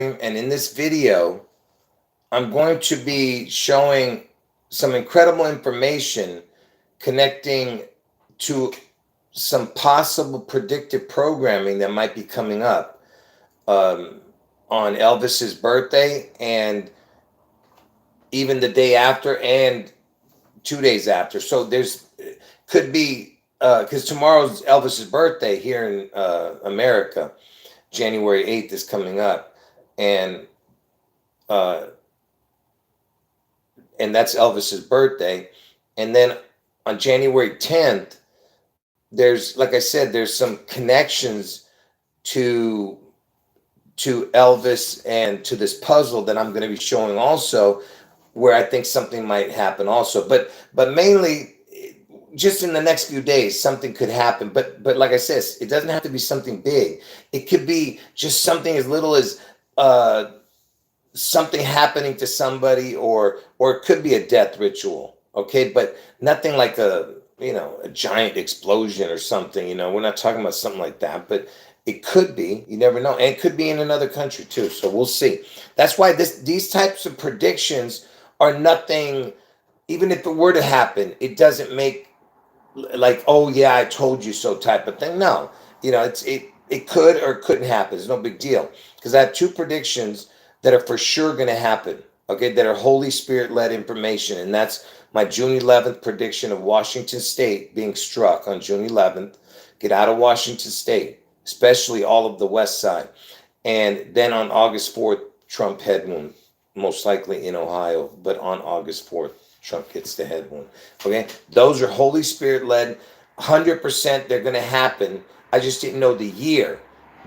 And in this video, I'm going to be showing some incredible information connecting to some possible predictive programming that might be coming up on Elvis's birthday and even the day after and 2 days after. So there's could be because tomorrow's Elvis's birthday here in America. January 8th is coming up, and uh, and that's Elvis's birthday. And then on January 10th, there's, like I said, there's some connections to Elvis and to this puzzle that I'm going to be showing also, where I think something might happen also. But mainly, just in the next few days, something could happen. But like I said, it doesn't have to be something big. It could be just something as little as something happening to somebody, or it could be a death ritual. Okay, but nothing like a giant explosion or something. We're not talking about something like that, but it could be. You never know, and it could be in another country too. So we'll see. That's why these types of predictions are nothing. Even if it were to happen, it doesn't make like, oh yeah, I told you so type of thing. No, it could or couldn't happen. It's no big deal, because I have two predictions that are for sure going to happen. Okay, that are Holy Spirit led information, and that's my June 11th prediction of Washington State being struck on June 11th. Get out of Washington State, especially all of the West Side, and then on August 4th, Trump head wound, most likely in Ohio, but on August 4th. Trump gets the head wound. Okay, those are Holy Spirit led, 100%. They're going to happen. I just didn't know the year,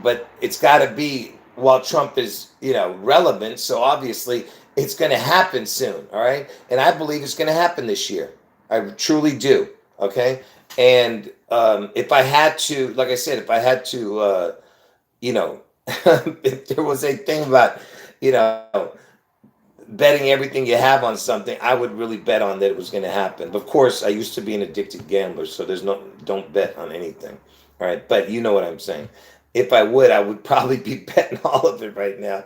but it's got to be while Trump is relevant. So obviously it's going to happen soon. All right, and I believe it's going to happen this year. I truly do. Okay, and if I had to, like I said, if I had to, if there was a thing about betting everything you have on something, I would really bet on that it was going to happen. But of course, I used to be an addicted gambler, so don't bet on anything. All right, but you know what I'm saying. If I would probably be betting all of it right now.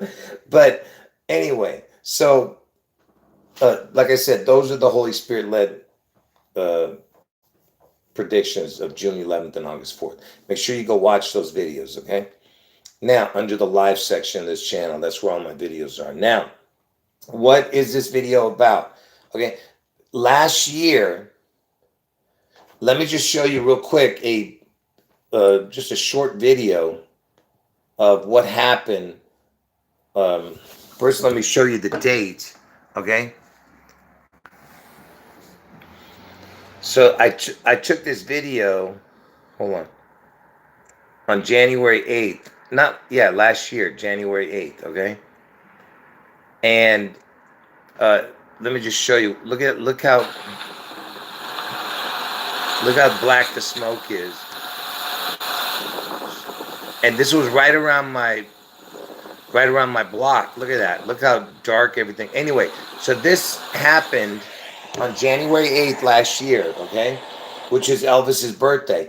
But anyway, so like I said, those are the Holy Spirit led predictions of June 11th and August 4th. Make sure you go watch those videos, okay? Now, under the live section of this channel, that's where all my videos are. Now, what is this video about? Okay, last year, let me just show you real quick just a short video of what happened. First, let me show you the date. Okay, so I took this video. Hold on January 8th. Last year, January 8th. Okay. And let me just show you. Look how black the smoke is. And this was right around my block. Look at that. Look how dark everything. Anyway, so this happened on January 8th last year, okay? Which is Elvis's birthday.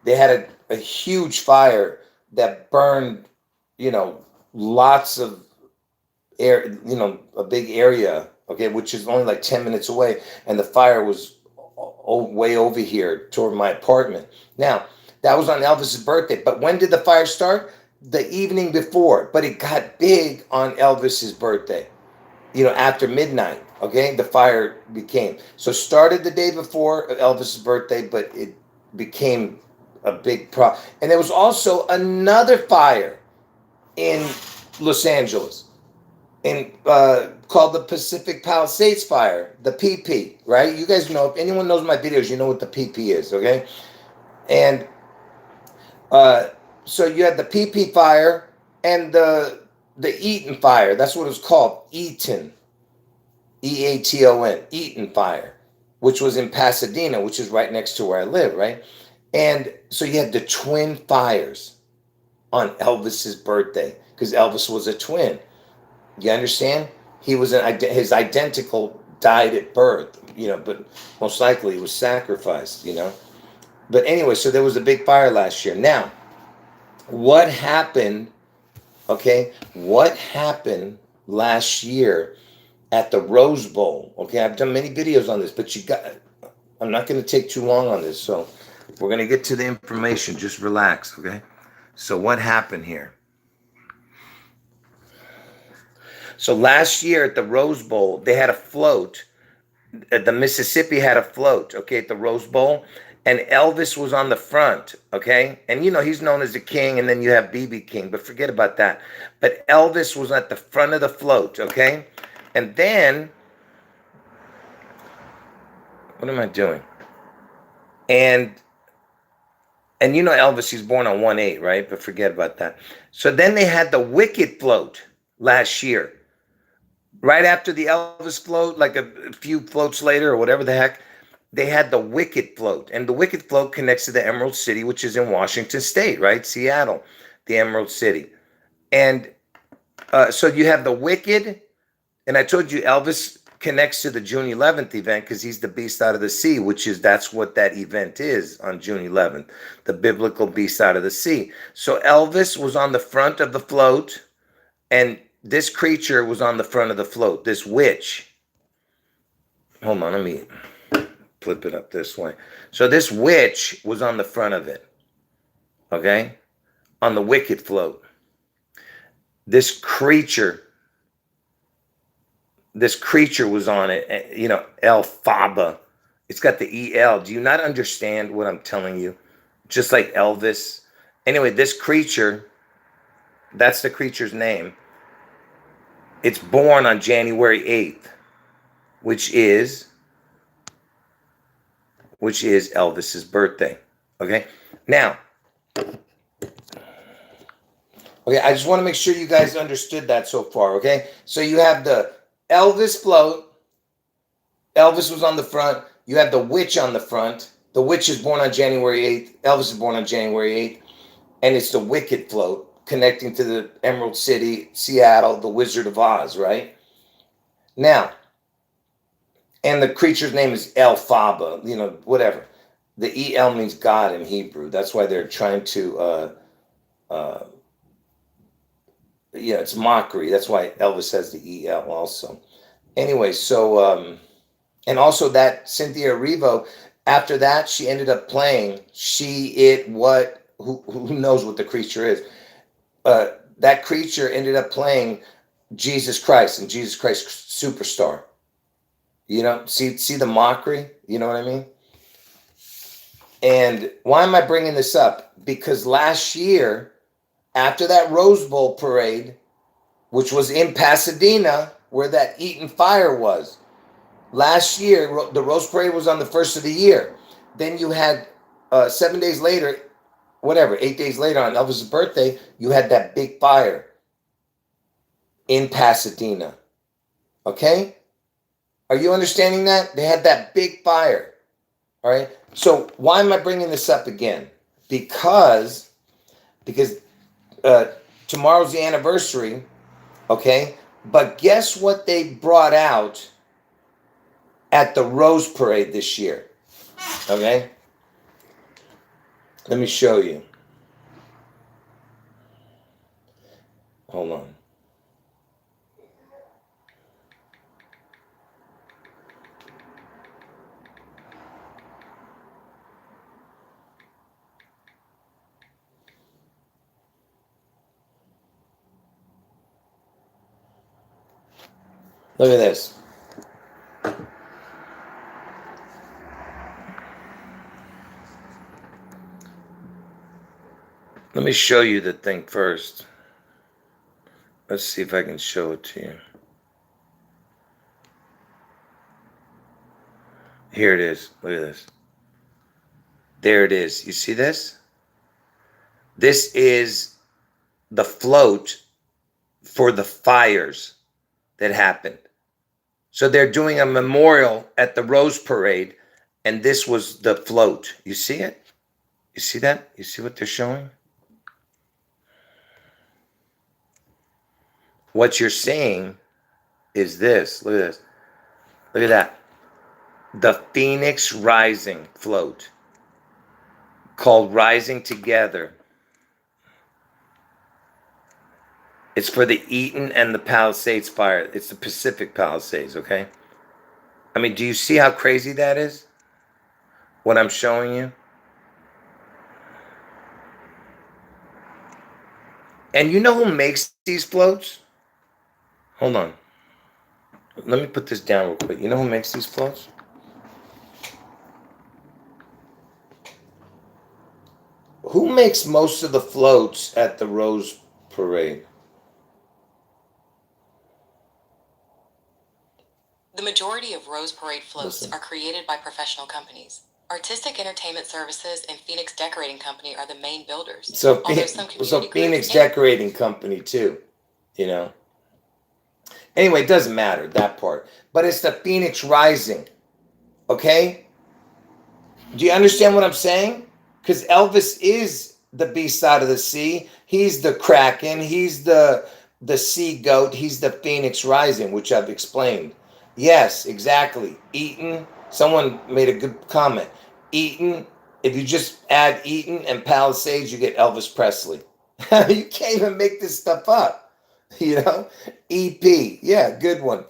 They had a huge fire that burned, lots of air, a big area, okay, which is only like 10 minutes away, and the fire was way over here toward my apartment. Now, that was on Elvis's birthday, but when did the fire start? The evening before, but it got big on Elvis's birthday, after midnight, okay, the fire became, so started the day before Elvis's birthday, but it became a big problem. And there was also another fire in Los Angeles, called the Pacific Palisades Fire, the PP, right? You guys know, if anyone knows my videos, you know what the PP is, okay? And so you had the PP fire and the Eaton fire. That's what it was called, Eaton, Eaton, Eaton fire, which was in Pasadena, which is right next to where I live, right? And so you had the twin fires on Elvis's birthday, because Elvis was a twin. You understand? He was his identical died at birth, but most likely he was sacrificed, But anyway, so there was a big fire last year. Now, what happened Okay, what happened last year at the Rose Bowl? Okay, I've done many videos on this, but I'm not going to take too long on this, so we're going to get to the information. Just relax, okay? So what happened here? So last year at the Rose Bowl, they had a float. The Mississippi had a float, okay, at the Rose Bowl, and Elvis was on the front, okay? And he's known as the king, and then you have BB King, but forget about that. But Elvis was at the front of the float, okay? And then, what am I doing? And Elvis, he's born on 1/8, right? But forget about that. So then they had the Wicked float last year. Right after the Elvis float, like a few floats later or whatever the heck, they had the Wicked float. And the Wicked float connects to the Emerald City, which is in Washington State, right? Seattle, the Emerald City. And so you have the Wicked, and I told you Elvis connects to the June 11th event because he's the beast out of the sea, that's what that event is on June 11th, the biblical beast out of the sea. So Elvis was on the front of the float, and this creature was on the front of the float, this witch. Hold on, let me flip it up this way. So this witch was on the front of it, okay? On the Wicked float. This creature was on it, Elphaba. It's got the EL. Do you not understand what I'm telling you? Just like Elvis. Anyway, this creature, that's the creature's name. It's born on January 8th, which is Elvis's birthday. Okay? Now, okay, I just want to make sure you guys understood that so far, okay? So you have the Elvis float. Elvis was on the front. You have the witch on the front. The witch is born on January 8th. Elvis is born on January 8th. And it's the Wicked float connecting to the Emerald City, Seattle, the Wizard of Oz, right? Now, and the creature's name is Elphaba, whatever. The EL means God in Hebrew. That's why they're trying to, it's mockery. That's why Elvis has the EL also. Anyway, so, and also that Cynthia Erivo, after that, she ended up playing who knows what the creature is. That creature ended up playing Jesus Christ and Jesus Christ Superstar. See the mockery? You know what I mean? And why am I bringing this up? Because last year, after that Rose Bowl parade, which was in Pasadena, where that Eaton fire was, last year, the Rose Parade was on the first of the year. Then you had 7 days later, 8 days later on Elvis's birthday, you had that big fire in Pasadena. Okay? Are you understanding that? They had that big fire. All right? So why am I bringing this up again? Because tomorrow's the anniversary, okay? But guess what they brought out at the Rose Parade this year? Okay? Let me show you. Hold on. Look at this. Let me show you the thing first. Let's see if I can show it to you. Here it is. Look at this. There it is. You see this? This is the float for the fires that happened. So they're doing a memorial at the Rose Parade, and this was the float. You see it? You see that? You see what they're showing? What you're seeing is this. Look at this. Look at that. The Phoenix Rising float, called Rising Together. It's for the Eaton and the Palisades fire. It's the Pacific Palisades, okay? I mean, do you see how crazy that is? What I'm showing you? And you know who makes these floats? Hold on. Let me put this down real quick. You know who makes these floats? Who makes most of the floats at the Rose Parade? The majority of Rose Parade floats are created by professional companies. Artistic Entertainment Services and Phoenix Decorating Company are the main builders. So Phoenix Decorating Company too, you know. Anyway, it doesn't matter, that part. But it's the Phoenix Rising, okay? Do you understand what I'm saying? Because Elvis is the beast side of the sea. He's the Kraken. He's the sea goat. He's the Phoenix Rising, which I've explained. Yes, exactly. Eaton. Someone made a good comment. Eaton. If you just add Eaton and Palisades, you get Elvis Presley. You can't even make this stuff up. You know? EP. Yeah, good one.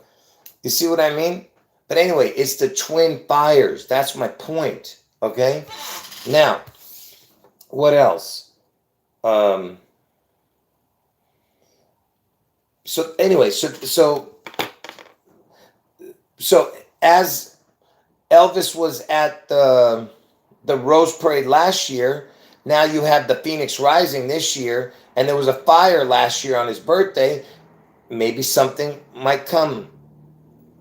You see what I mean? But anyway, it's the twin fires. That's my point. Okay? Now, what else? So anyway, so as Elvis was at the Rose Parade last year, now you have the Phoenix Rising this year, and there was a fire last year on his birthday. Maybe something might come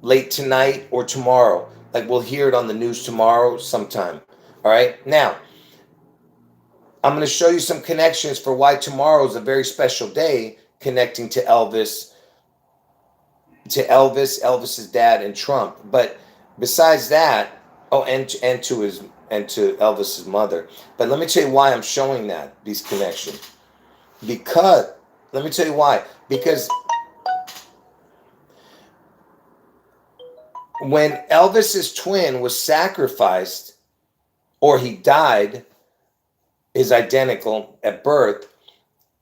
late tonight or tomorrow. Like we'll hear it on the news tomorrow sometime. All right. Now, I'm going to show you some connections for why tomorrow is a very special day connecting to Elvis, Elvis's dad, and Trump. But besides that, oh, and to Elvis's mother. But let me tell you why I'm showing these connections. Because let me tell you why. Because when Elvis's twin was sacrificed, or he died, is identical at birth,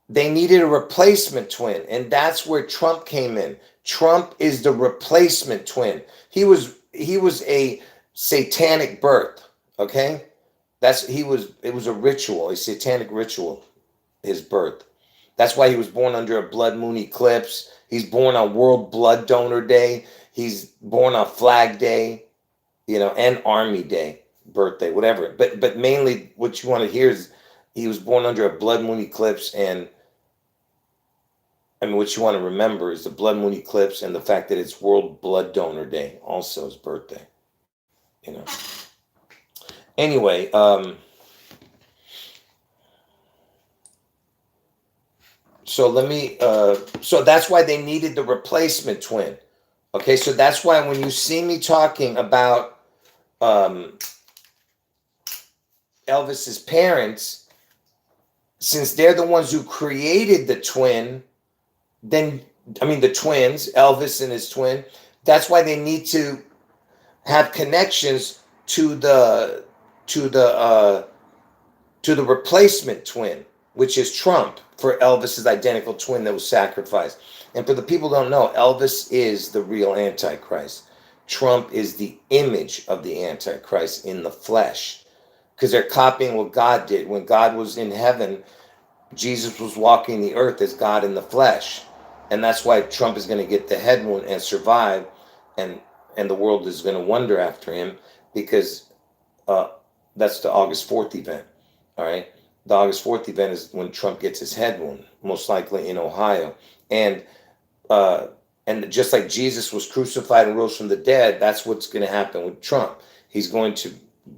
they needed a replacement twin, and that's where Trump came in. Trump is the replacement twin. He was a satanic birth, okay? It was a ritual, a satanic ritual, his birth. That's why he was born under a blood moon eclipse. He's born on World Blood Donor Day. He's born on Flag Day, and Army Day, birthday, whatever. But mainly what you want to hear is he was born under a blood moon eclipse, and I mean, what you want to remember is the blood moon eclipse and the fact that it's World Blood Donor Day, also his birthday. Anyway, so let me. So that's why they needed the replacement twin. Okay, so that's why when you see me talking about Elvis's parents, since they're the ones who created the twin, then the twins, Elvis and his twin, that's why they need to have connections to the replacement twin, which is Trump, for Elvis's identical twin that was sacrificed. And for the people who don't know, Elvis is the real Antichrist. Trump is the image of the Antichrist in the flesh, because they're copying what God did. When God was in heaven, Jesus was walking the earth as God in the flesh. And that's why Trump is going to get the head wound and survive, and the world is going to wonder after him, because that's the August 4th event. All right. The August 4th event is when Trump gets his head wound, most likely in Ohio. And just like Jesus was crucified and rose from the dead, that's what's going to happen with Trump. He's going to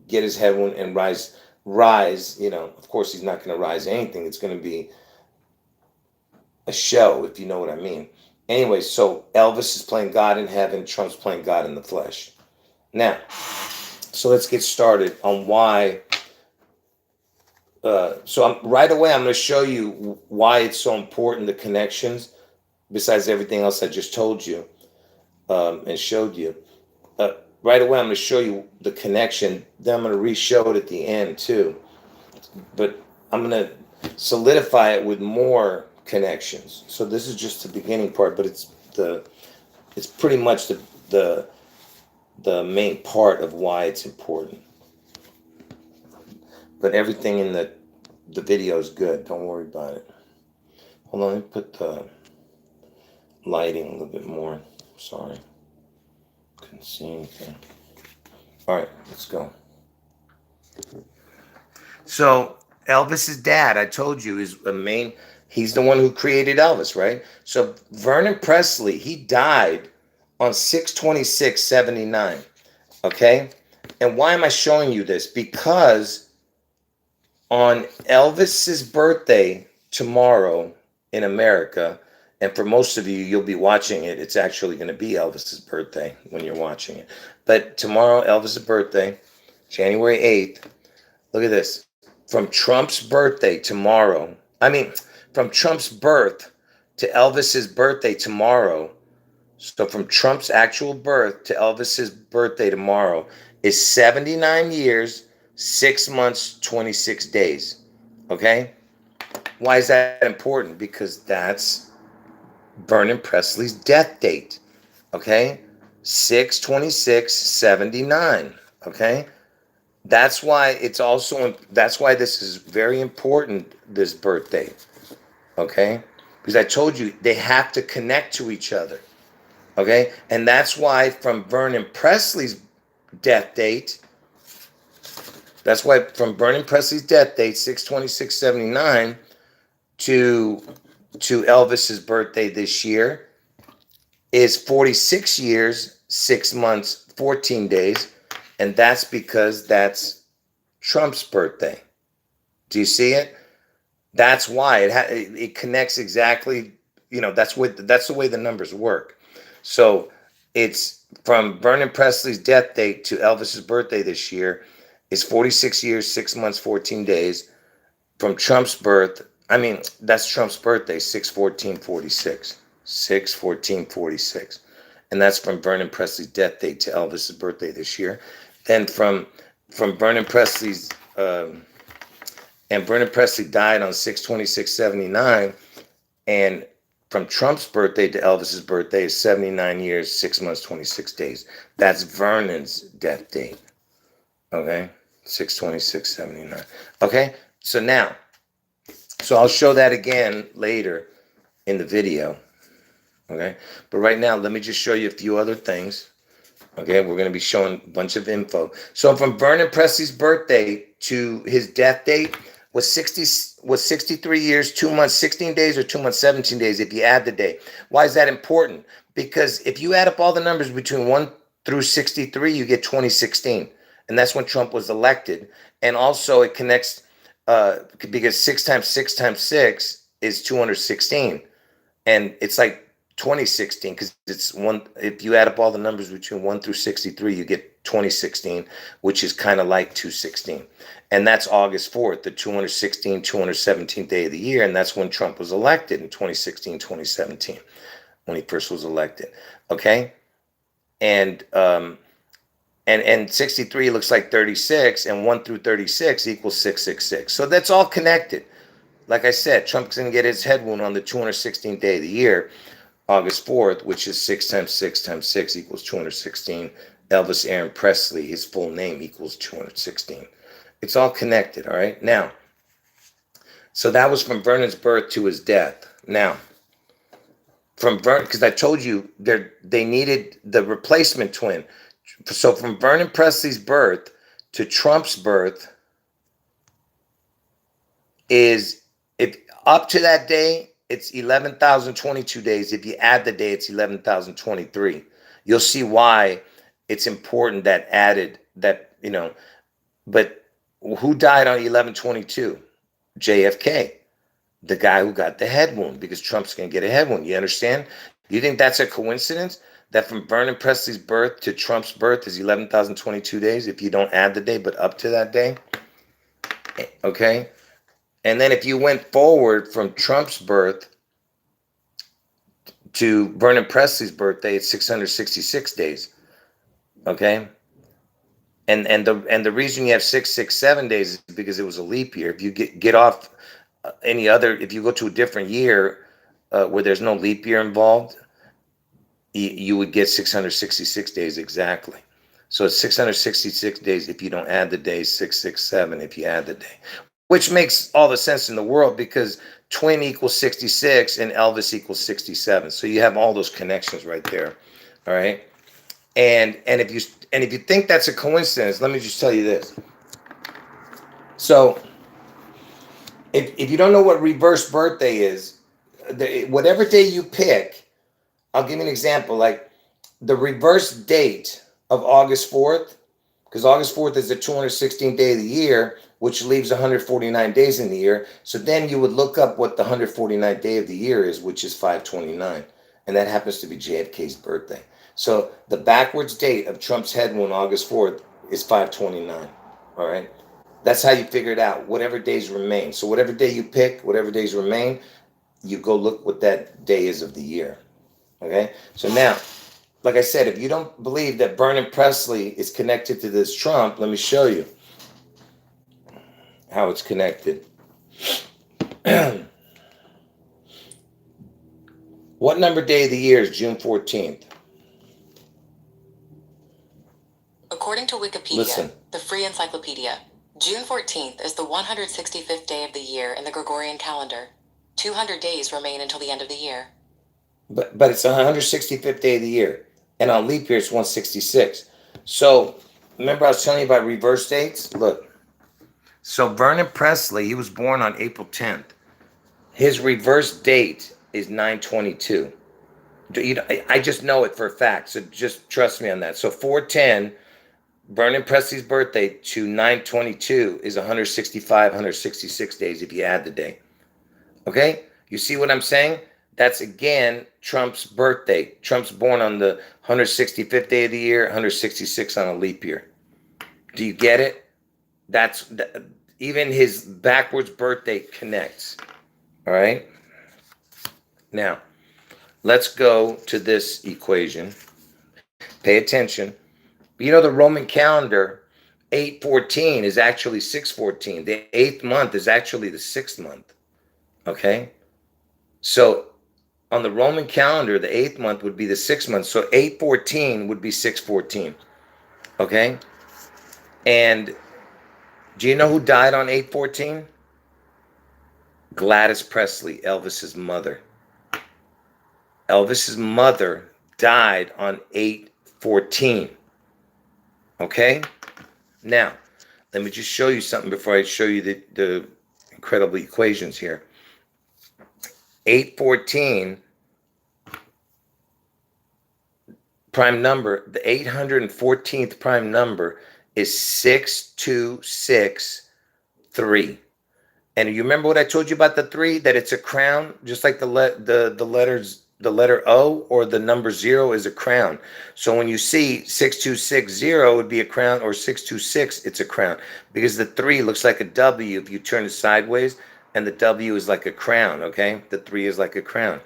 get his head wound and rise. Of course, he's not going to rise anything. It's going to be a show, if you know what I mean. Anyway, so Elvis is playing God in heaven. Trump's playing God in the flesh. Now, so let's get started on why. Right away, I'm going to show you why it's so important, the connections, besides everything else I just told you and showed you. Right away, I'm going to show you the connection. Then I'm going to re-show it at the end, too. But I'm going to solidify it with more connections. So this is just the beginning part, but it's pretty much the main part of why it's important. But everything in the video is good. Don't worry about it. Hold on, let me put the lighting a little bit more. Sorry, couldn't see anything. All right, let's go. So Elvis's dad, I told you, is the main. He's the one who created Elvis, right? So Vernon Presley, he died on 6/26/79. Okay, and why am I showing you this? Because on Elvis's birthday tomorrow in America, and for most of you, you'll be watching it. It's actually going to be Elvis's birthday when you're watching it. But tomorrow, Elvis's birthday, January 8th. Look at this. From Trump's birthday tomorrow, from Trump's birth to Elvis's birthday tomorrow. So from Trump's actual birth to Elvis's birthday tomorrow is 79 years, 6 months, 26 days. Okay? Why is that important? Because that's Vernon Presley's death date. Okay? 6/26/79. Okay? That's why this is very important, this birthday. Okay? Because I told you they have to connect to each other. Okay? And that's why from Vernon Presley's death date, 6/26/79 to Elvis's birthday this year is 46 years, 6 months, 14 days. And that's because that's Trump's birthday. Do you see it? That's why it connects exactly. That's the way the numbers work. So it's from Vernon Presley's death date to Elvis's birthday this year is 46 years, 6 months, 14 days. From Trump's birth, that's Trump's birthday, 6/14/46. 6/14/46. And that's from Vernon Presley's death date to Elvis's birthday this year. Then from Vernon Presley's and Vernon Presley died on 6/26/79, and from Trump's birthday to Elvis's birthday is 79 years, 6 months, 26 days. That's Vernon's death date. Okay? 6/26/79. Okay? So I'll show that again later in the video. Okay? But right now, let me just show you a few other things. Okay? We're going to be showing a bunch of info. So from Vernon Presley's birthday to his death date was 63 years, 2 months, 16 days, or 2 months, 17 days if you add the day. Why is that important? Because if you add up all the numbers between 1 through 63, you get 2016. And that's when Trump was elected. And also it connects because 6 times 6 times 6 is 216. And it's like 2016 because it's one. If you add up all the numbers between 1 through 63, you get 2016, which is kind of like 216. And that's August 4th, the 217th day of the year. And that's when Trump was elected in 2016, 2017, when he first was elected. Okay. And 63 looks like 36, and 1 through 36 equals 666. So that's all connected. Like I said, Trump's going to get his head wound on the 216th day of the year, August 4th, which is 6 times 6 times 6 equals 216. Elvis Aaron Presley, his full name, equals 216. It's all connected, all right? Now, so that was from Vernon's birth to his death. Now, from Vernon, because I told you they needed the replacement twin. So from Vernon Presley's birth to Trump's birth is, if up to that day, it's 11,022 days. If you add the day, it's 11,023. You'll see why it's important that added that, but who died on 11/22? JFK, the guy who got the head wound, because Trump's going to get a head wound. You understand? You think that's a coincidence that from Vernon Presley's birth to Trump's birth is 11,022 days if you don't add the day, but up to that day? Okay? And then if you went forward from Trump's birth to Vernon Presley's birthday, it's 666 days. Okay? And the reason you have 667 days is because it was a leap year. If you get off any other, if you go to a different year where there's no leap year involved, you would get 666 days exactly. So it's 666 days if you don't add the days, 667 if you add the day, which makes all the sense in the world because twin equals 66 and Elvis equals 67. So you have all those connections right there. All right. And if you think that's a coincidence, let me just tell you this. So if you don't know what reverse birthday is, whatever day you pick, I'll give you an example. Like the reverse date of August 4th, because August 4th is the 216th day of the year, which leaves 149 days in the year. So then you would look up what the 149th day of the year is, which is 529. And that happens to be JFK's birthday. So the backwards date of Trump's head wound August 4th is 529. All right. That's how you figure it out, whatever days remain. So whatever day you pick, whatever days remain, you go look what that day is of the year. Okay. So now, like I said, if you don't believe that Vernon Presley is connected to this Trump, let me show you how it's connected. What number day of the year is June 14th? According to Wikipedia, Listen. the free encyclopedia, June 14th is the 165th day of the year in the Gregorian calendar. 200 days remain until the end of the year. But it's the 165th day of the year. And on leap year, it's 166. So, remember I was telling you about reverse dates? Look. So, Vernon Presley, he was born on April 10th. His reverse date is 9/22. I just know it for a fact, so just trust me on that. So, 410, Vernon Presley's birthday to 9/22 is 165, 166 days if you add the day. Okay? You see what I'm saying? That's, again, Trump's birthday. Trump's born on the 165th day of the year, 166 on a leap year. Do you get it? That's even his backwards birthday connects. All right? Now, let's go to this equation. Pay attention. You know, the Roman calendar, 8/14 is actually 6/14. The 8th month is actually the 6th month. Okay? So, on the Roman calendar, the 8th month would be the 6th month. So 8/14 would be 6/14. Okay? And do you know who died on 8/14? Gladys Presley, Elvis's mother. Elvis's mother died on 8/14. Okay? Now, let me just show you something before I show you the incredible equations here. 8/14 prime number, the 814th prime number is 6263. And you remember what I told you about the 3? That it's a crown, just like the letter O or the number 0 is a crown. So when you see 6260 would be a crown, or 626, it's a crown, because the 3 looks like a W if you turn it sideways, and the W is like a crown. Okay, the 3 is like a crown.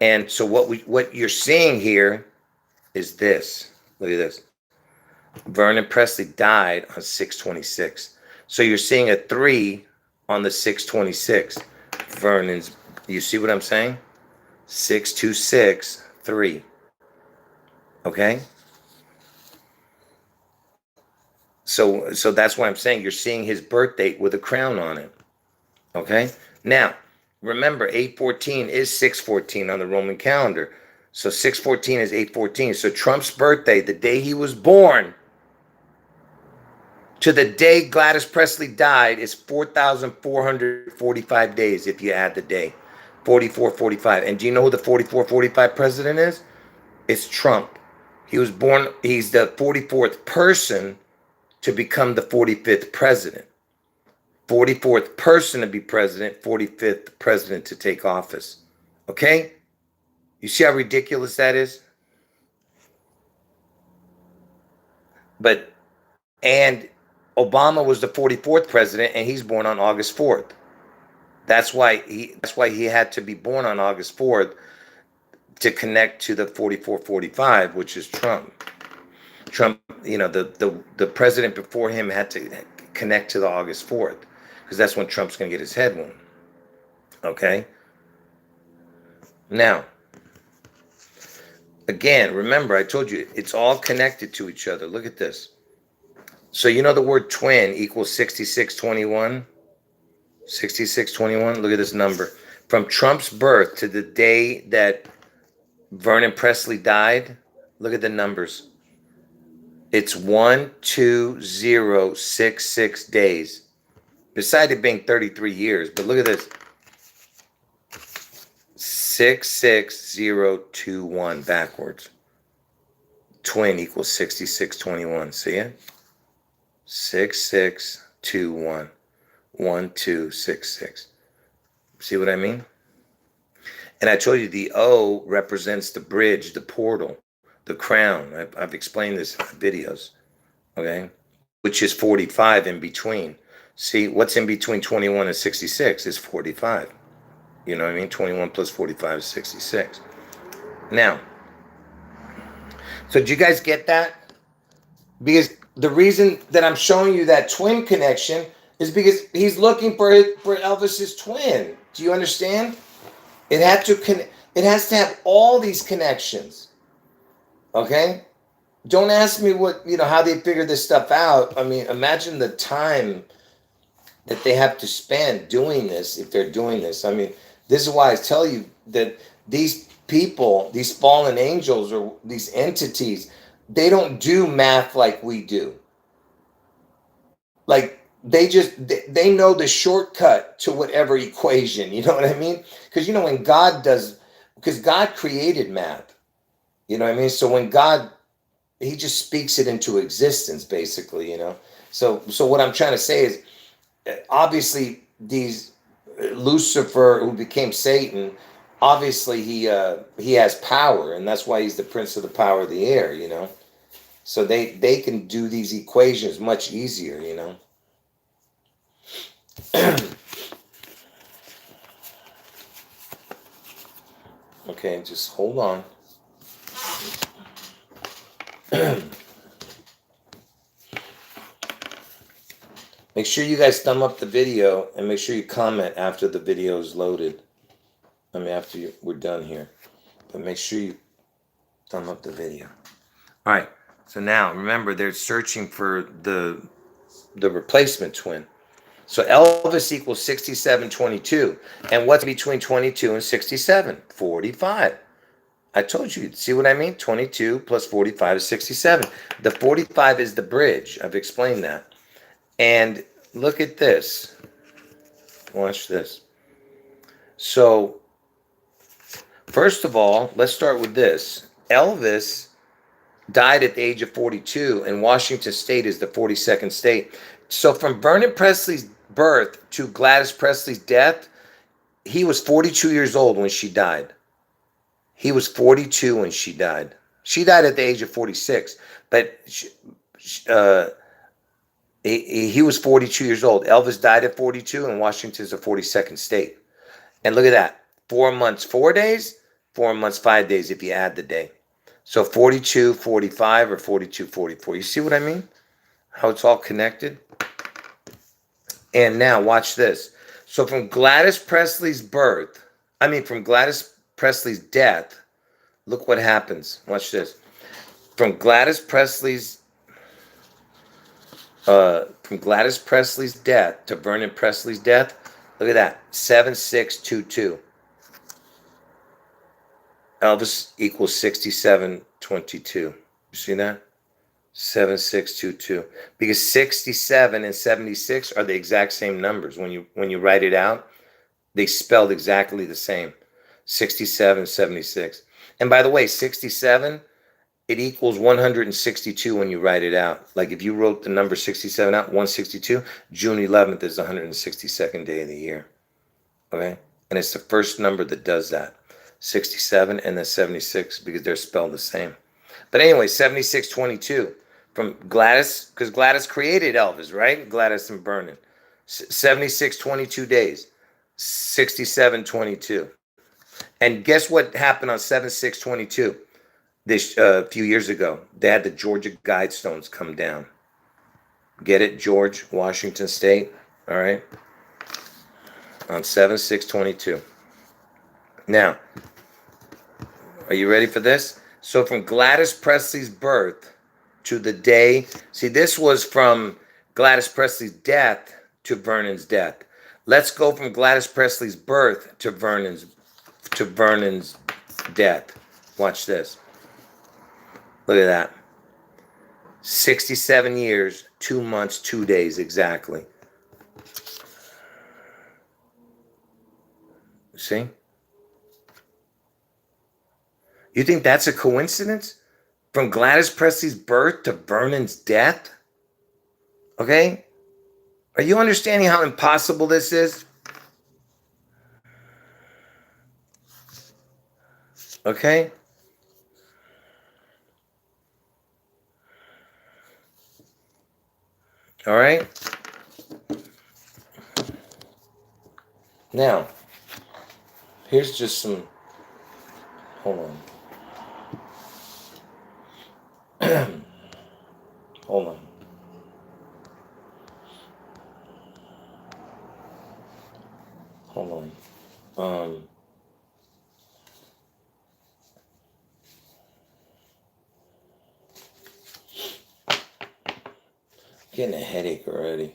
And so what you're seeing here is this. Look at this. Vernon Presley died on 6/26. So you're seeing a 3 on the 6/26. Vernon's, you see what I'm saying? 6263. Okay? So that's why I'm saying you're seeing his birth date with a crown on it. Okay? Now, remember, 8/14 is 6/14 on the Roman calendar. So 6/14 is 8/14. So Trump's birthday, the day he was born, to the day Gladys Presley died, is 4,445 days if you add the day. 4445. And do you know who the 4445 president is? It's Trump. He was born, he's the 44th person to become the 45th president. 44th person to be president, 45th president to take office. Okay? You see how ridiculous that is? And Obama was the 44th president, and he's born on August 4th. That's why he had to be born on August 4th to connect to the 4445, which is Trump. Trump, you know, the president before him had to connect to the August 4th, because that's when Trump's going to get his head wound. Okay? Now, again, remember, I told you, it's all connected to each other. Look at this. So you know the word twin equals 6621? 6621? Look at this number. From Trump's birth to the day that Vernon Presley died, look at the numbers. It's 12066 days. Besides it being 33 years, but look at this. 66021 backwards. Twin equals 6621. See it? 6621. 1266. See what I mean? And I told you the O represents the bridge, the portal, the crown. I've explained this in videos. Okay? Which is 45 in between. See, what's in between 21 and 66 is 45. You know what I mean? 21 plus 45 is 66. Now, so did you guys get that? Because the reason that I'm showing you that twin connection is because he's looking for Elvis's twin. Do you understand? It has to have all these connections. Okay? Don't ask me how they figure this stuff out. I mean, imagine the time that they have to spend doing this if they're doing this. I mean, this is why I tell you that these people, these fallen angels or these entities, they don't do math like we do. Like they know the shortcut to whatever equation, you know what I mean? Because when because God created math, you know what I mean? So when God, he just speaks it into existence, basically, So what I'm trying to say is, obviously these Lucifer, who became Satan, obviously he has power, and that's why he's the prince of the power of the air, So they can do these equations much easier, Okay, just hold on. Make sure you guys thumb up the video and make sure you comment after the video is loaded. I mean, after we're done here. But make sure you thumb up the video. All right. So now, remember, they're searching for the replacement twin. So Elvis equals 6722. And what's between 22 and 67? 45. I told you. See what I mean? 22 plus 45 is 67. The 45 is the bridge. I've explained that. And look at this. Watch this. So, first of all, let's start with this. Elvis died at the age of 42, and Washington State is the 42nd state. So from Vernon Presley's birth to Gladys Presley's death, he was 42 years old when she died. He was 42 when she died. She died at the age of 46, but he was 42 years old. Elvis died at 42, and Washington's the 42nd state. And look at that. 4 months, 4 days, 4 months, 5 days if you add the day. So 42, 45, or 42, 44. You see what I mean? How it's all connected? And now watch this. So from Gladys Presley's death, look what happens. Watch this. From Gladys Presley's death to Vernon Presley's death, look at that. 7622. Elvis equals 6722. You see that? 7622. Because 67 and 76 are the exact same numbers. When you write it out, they spelled exactly the same. 67, 76. And by the way, 67, it equals 162 when you write it out. Like if you wrote the number 67 out, 162, June 11th is the 162nd day of the year. Okay? And it's the first number that does that. 67 and then 76 because they're spelled the same. But anyway, 7622 from Gladys, because Gladys created Elvis, right? Gladys and Vernon. 7622 days. 6722. And guess what happened on 7622 this few years ago? They had the Georgia Guidestones come down. Get it? George, Washington State. All right. on 7/6/22. Now, are you ready for this? So from Gladys Presley's birth to the day, see, this was from Gladys Presley's death to Vernon's death. Let's go from Gladys Presley's birth to Vernon's death. Watch this. Look at that. 67 years, 2 months, 2 days exactly. See? You think that's a coincidence? From Gladys Presley's birth to Vernon's death? Okay? Are you understanding how impossible this is? Okay? All right? Now, here's just some, hold on. Hold on. Hold on. Getting a headache already.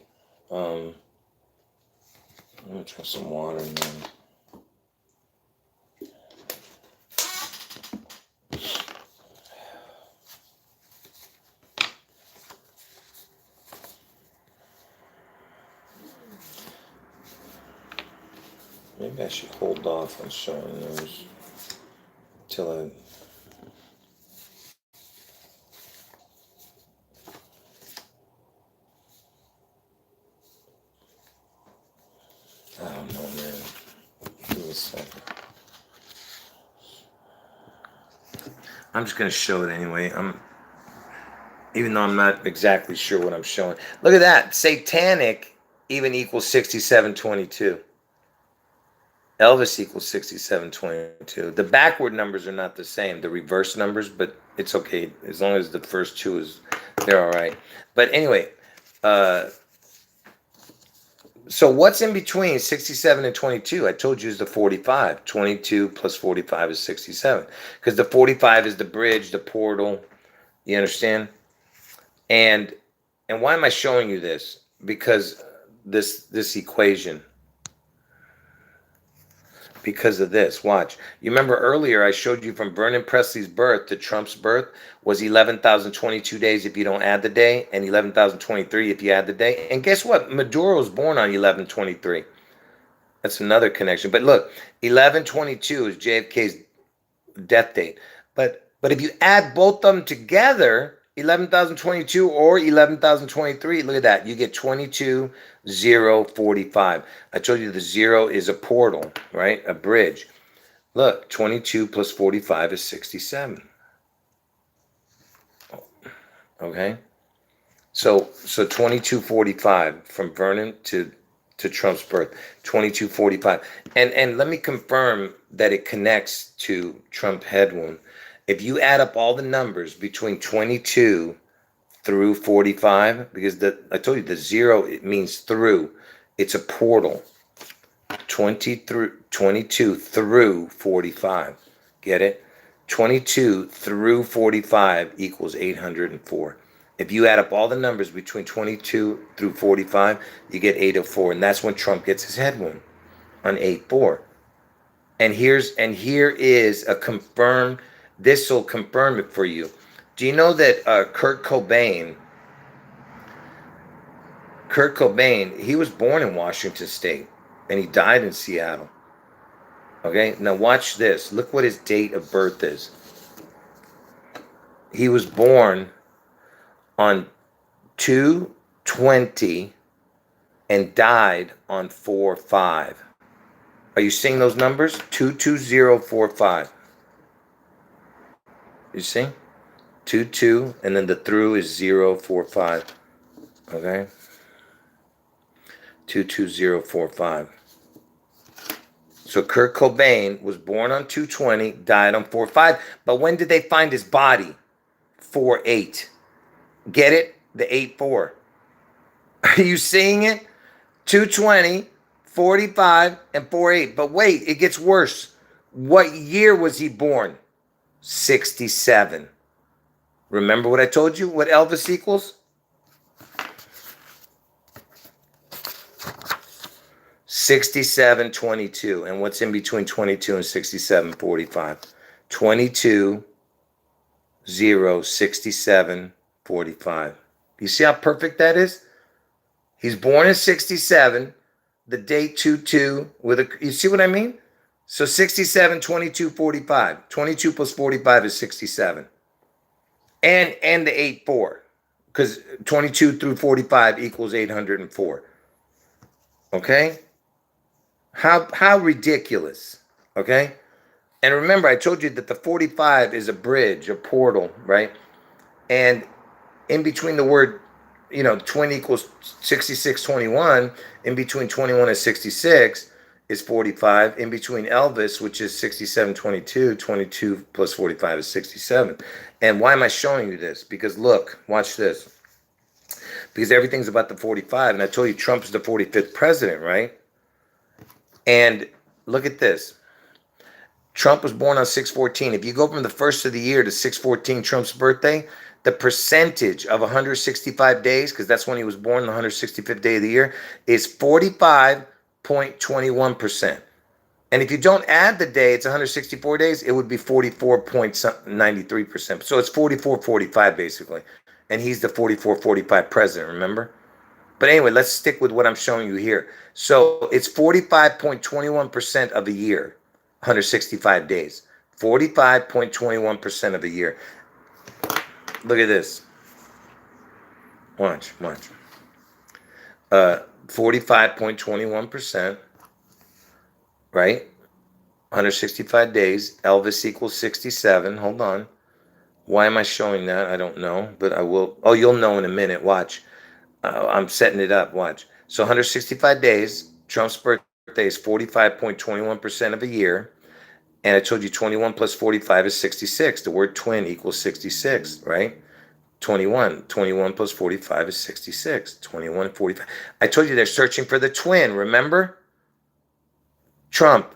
I'm gonna try some water now. Maybe I should hold off on showing those till I. I don't know, man. Give me a second. I'm just gonna show it anyway. Even though I'm not exactly sure what I'm showing. Look at that. Satanic even equals 6722. ELVIS equals 6722. The backward numbers are not the same, the reverse numbers, but it's okay as long as the first two they're all right. But anyway, so what's in between 67 and 22? I told you is the 45. 22 plus 45 is 67. Because the 45 is the bridge, the portal. You understand? And why am I showing you this? Because this equation. Because of this. Watch. You remember earlier I showed you from Vernon Presley's birth to Trump's birth was 11,022 days if you don't add the day, and 11,023 if you add the day. And guess what? Maduro was born on 11/23. That's another connection. But look, 11/22 is JFK's death date. But if you add both of them together, 11,022 or 11,023, look at that. You get 22,045. I told you the 0 is a portal, right? A bridge. Look, 22 plus 45 is 67. Okay? So 2245 from Vernon to Trump's birth. 2245. And let me confirm that it connects to Trump head wound. If you add up all the numbers between 22 through 45, because I told you the 0, it means through. It's a portal. 22 through 45. Get it? 22 through 45 equals 804. If you add up all the numbers between 22 through 45, you get 804. And that's when Trump gets his head wound on 8/4. And here is a confirmed. This will confirm it for you. Do you know that Kurt Cobain, he was born in Washington State, and he died in Seattle. Okay, now watch this. Look what his date of birth is. He was born on 2/20 and died on 4/5. Are you seeing those numbers? 22045. You see? 22, and then the through is 045. Okay? 22045. So Kurt Cobain was born on 2/20, died on 4/5. But when did they find his body? 4/8. Get it? The 8/4. Are you seeing it? 2/20, 45 and 48. But wait, it gets worse. What year was he born? 67. Remember what I told you? What Elvis equals? 67.22. And what's in between 22 and 67.45? 22, 0, 67.45. You see how perfect that is? He's born in 67, the date 2-2 with a, you see what I mean? So 67, 22, 45. 22 plus 45 is 67. And the 8-4, because 22 through 45 equals 804. Okay? How ridiculous. Okay? And remember, I told you that the 45 is a bridge, a portal, right? And in between the word, twin equals 6621, in between 21 and 66 is 45. In between Elvis, which is 6722, 22 plus 45 is 67. And why am I showing you this? Because look, watch this. Because everything's about the 45. And I told you Trump's the 45th president, right? And look at this. Trump was born on 6/14. If you go from the first of the year to 6/14, Trump's birthday, the percentage of 165 days, because that's when he was born, the 165th day of the year, is 45.21%. And if you don't add the day, it's 164 days, it would be 44.93%. So it's 44.45 basically. And he's the 44.45 president, remember? But anyway, let's stick with what I'm showing you here. So it's 45.21% of the year, 165 days. 45.21% of the year. Look at this. Watch. 45.21%, right? 165 days. Elvis equals 67. Hold on. Why am I showing that? I don't know, but I will. Oh, you'll know in a minute. Watch. I'm setting it up. Watch. So 165 days. Trump's birthday is 45.21% of a year. And I told you 21 plus 45 is 66. The word twin equals 66, right? 21 plus 45 is 66. 21 and 45. I told you they're searching for the twin, remember? Trump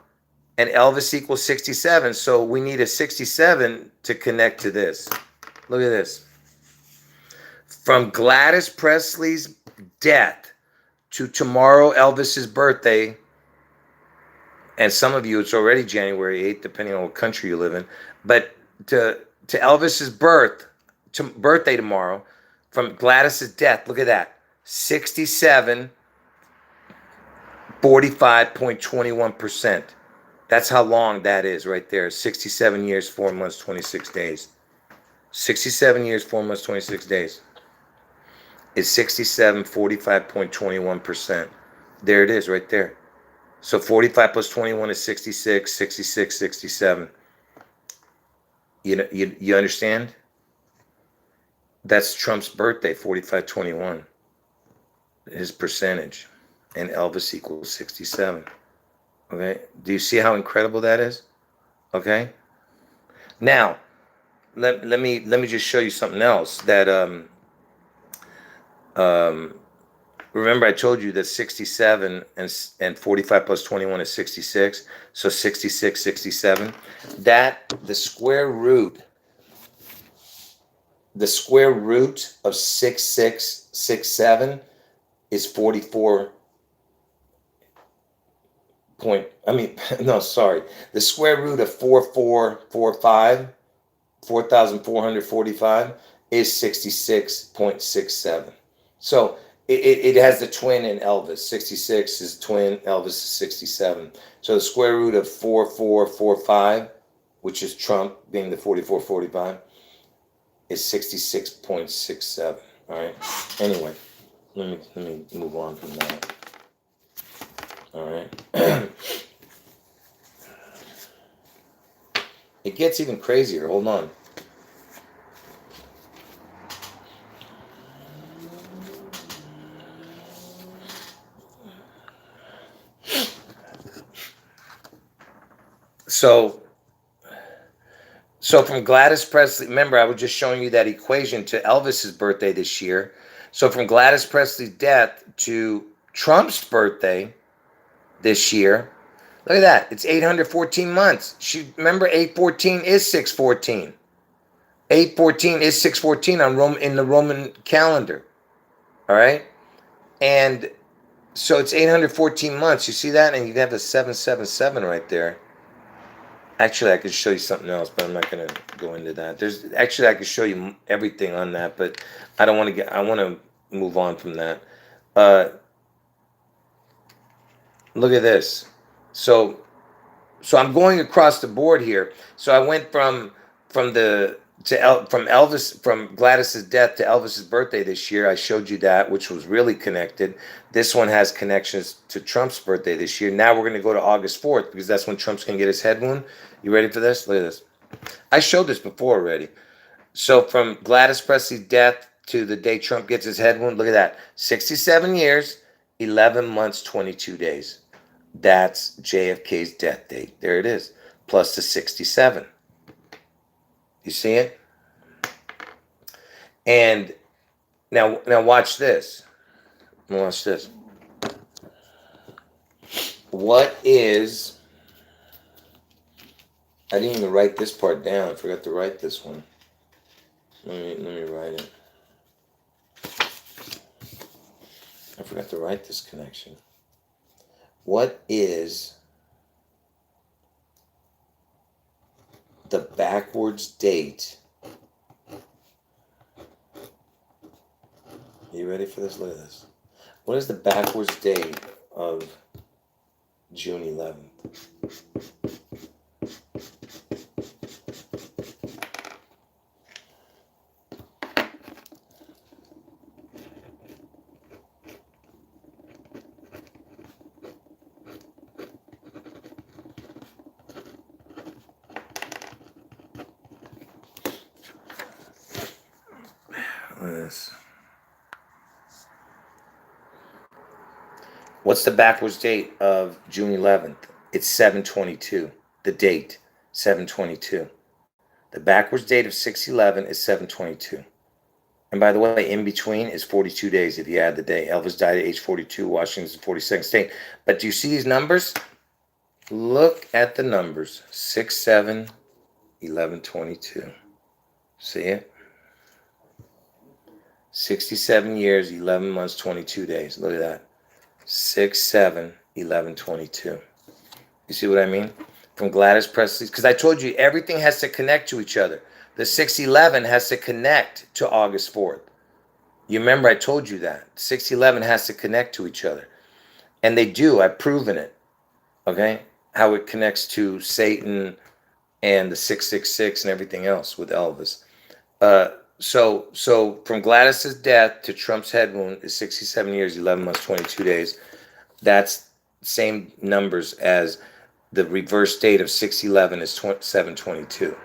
and Elvis equals 67. So we need a 67 to connect to this. Look at this. From Gladys Presley's death to tomorrow, Elvis's birthday, and some of you, it's already January 8th, depending on what country you live in. But to Elvis's birthday tomorrow, from Gladys's death, look at that. 67, 45.21%. That's how long that is right there. 67 years, 4 months, 26 days. 67 years, 4 months, 26 days. Is 67, 45.21%. There it is right there. So 45 plus 21 is 66, 66, 67. You understand? That's Trump's birthday, 45.21. His percentage. And Elvis equals 67. Okay? Do you see how incredible that is? Okay? Now, let me just show you something else that remember I told you that 67 and 45 plus 21 is 66. So 66, 67. That the square root of 6667 is 44 point, no, sorry. The square root of 4445, 4,445 is 66.67. So it has the twin in Elvis. 66 is twin, Elvis is 67. So the square root of 4445, which is Trump being the 4445, is 66.67. All right. Anyway, let me move on from that. All right. It gets even crazier. Hold on. So from Gladys Presley, remember I was just showing you that equation to Elvis's birthday this year. So from Gladys Presley's death to Trump's birthday, this year. Look at that. It's 814 months. Remember 814 is 614. 814 is 614 in the Roman calendar. All right? And so it's 814 months. You see that? And you have the 777 right there. Actually, I could show you something else, but I'm not going to go into that. I could show you everything on that, but I don't want to I want to move on from that. Uh, Look at this. So I'm going across the board here. So I went from Elvis, from Gladys's death to Elvis's birthday this year. I showed you that, which was really connected. This one has connections to Trump's birthday this year. Now we're going to go to August 4th because that's when Trump's going to get his head wound. You ready for this? Look at this. I showed this before already. So from Gladys Presley's death to the day Trump gets his head wound, look at that. 67 years, 11 months, 22 days. That's JFK's death date. There it is. Plus the 67. You see it? And now watch this. Watch this. What is... I didn't even write this part down. I forgot to write this one. Let me write it. I forgot to write this connection. What is the backwards date? Are you ready for this? Look at this. What is the backwards date of June 11th? What's the backwards date of June 11th? It's 7/22. The date, 7/22. The backwards date of 6/11 is 7/22. And by the way, in between is 42 days if you add the day. Elvis died at age 42. Washington's the 42nd state. But do you see these numbers? Look at the numbers. 6/7/11/22. See it? 67 years, 11 months, 22 days. Look at that. 6/7/11/22. You see what I mean? From Gladys Presley's, because I told you everything has to connect to each other. The 6/11 has to connect to August 4th. You remember I told you that. 6/11 has to connect to each other. And they do. I've proven it. Okay? How it connects to Satan and the 666 and everything else with Elvis. So from Gladys's death to Trump's head wound is 67 years, 11 months, 22 days. That's same numbers as the reverse date of 6/11 is 7/22.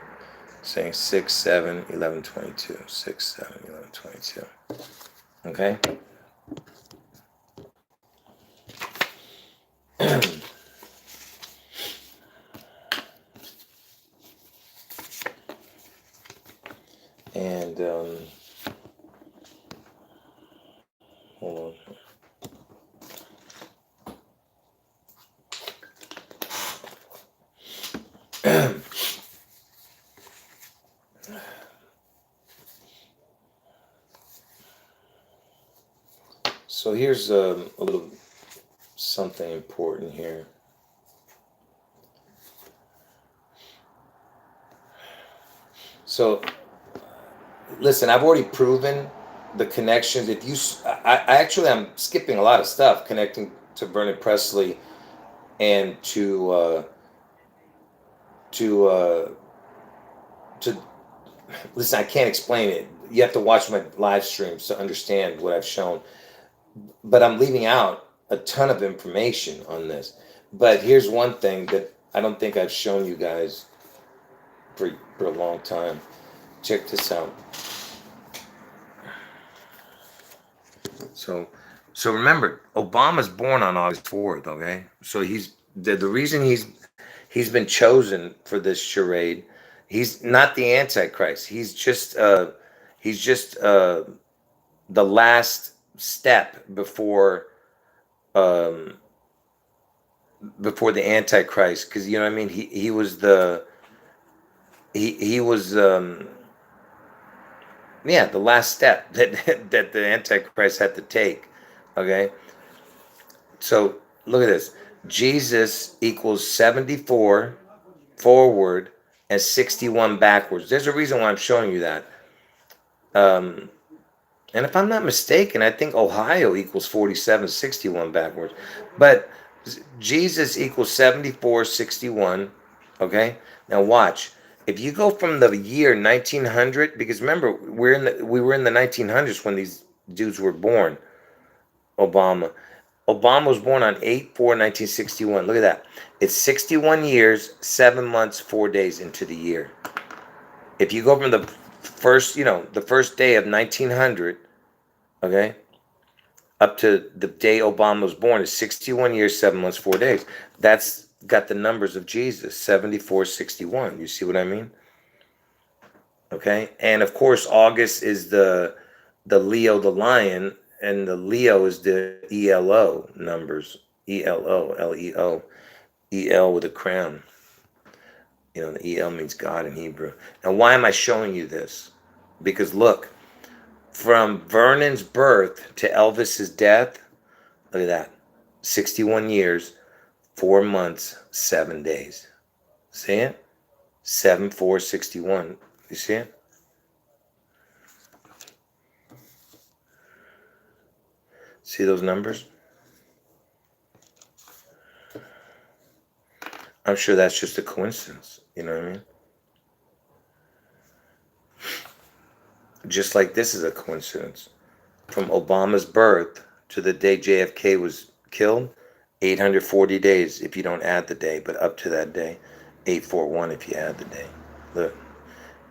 Saying 6/7/11/22. 6/7/11/22. Okay? And hold on. So here's a little something important here. So listen, I've already proven the connections. If you, I'm skipping a lot of stuff connecting to Vernon Presley and to listen. I can't explain it. You have to watch my live streams to understand what I've shown. But I'm leaving out a ton of information on this. But here's one thing that I don't think I've shown you guys for a long time. Check this out. So remember, Obama's born on August 4th, okay? So he's the reason he's been chosen for this charade. He's not the Antichrist. He's just the last step before before the Antichrist, because you know what I mean. He was he was yeah, the last step that that the Antichrist had to take. Okay, so look at this. Jesus equals 74 forward and 61 backwards. There's a reason why I'm showing you that. Um, and if I'm not mistaken, I think Ohio equals 4761 backwards. But Jesus equals 7461. Okay? Now watch. If you go from the year 1900, because remember, we were in the 1900s when these dudes were born, Obama. Obama was born on 8/4/1961. Look at that. It's 61 years, 7 months, 4 days into the year. If you go from the first, the first day of 1900, okay, up to the day Obama was born is 61 years, 7 months, 4 days. That's got the numbers of Jesus, 7461. You see what I mean? Okay? And of course, August is the Leo, the lion, and the Leo is the ELO numbers. ELO, LEO. EL with a crown. The EL means God in Hebrew. Now, why am I showing you this? Because look, from Vernon's birth to Elvis's death, look at that. 61 years, 4 months, 7 days. See it? 7/4/61. You see it? See those numbers? I'm sure that's just a coincidence. You know what I mean? Just like this is a coincidence. From Obama's birth to the day JFK was killed, 840 days if you don't add the day, but up to that day, 841 if you add the day. Look,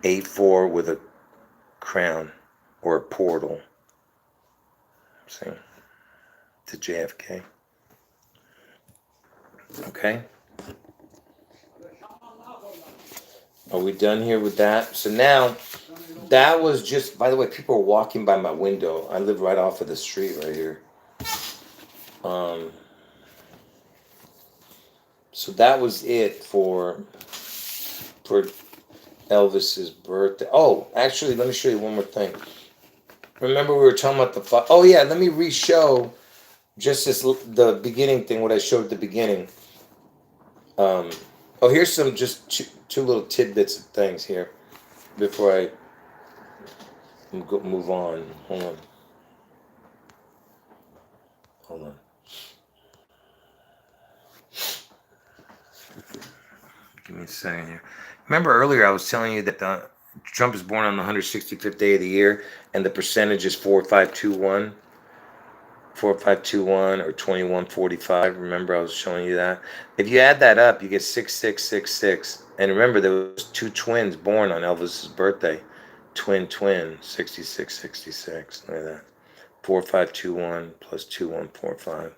84 with a crown or a portal. See? To JFK. Okay? Are we done here with that? So now, that was just, by the way, people are walking by my window. I live right off of the street right here. So that was it for Elvis's birthday. Oh, actually, let me show you one more thing. Remember we were talking about oh yeah, let me re-show just the beginning thing, what I showed at the beginning. Oh, here's some just two little tidbits of things here before I move on. Hold on. Give me a second here. Remember earlier I was telling you that Trump is born on the 165th day of the year, and the percentage is 4521. 4521 or 2145. Remember, I was showing you that. If you add that up, you get 6666. And remember, there was two twins born on Elvis's birthday. Twin, 6666. Look at that. 4521 plus 2145.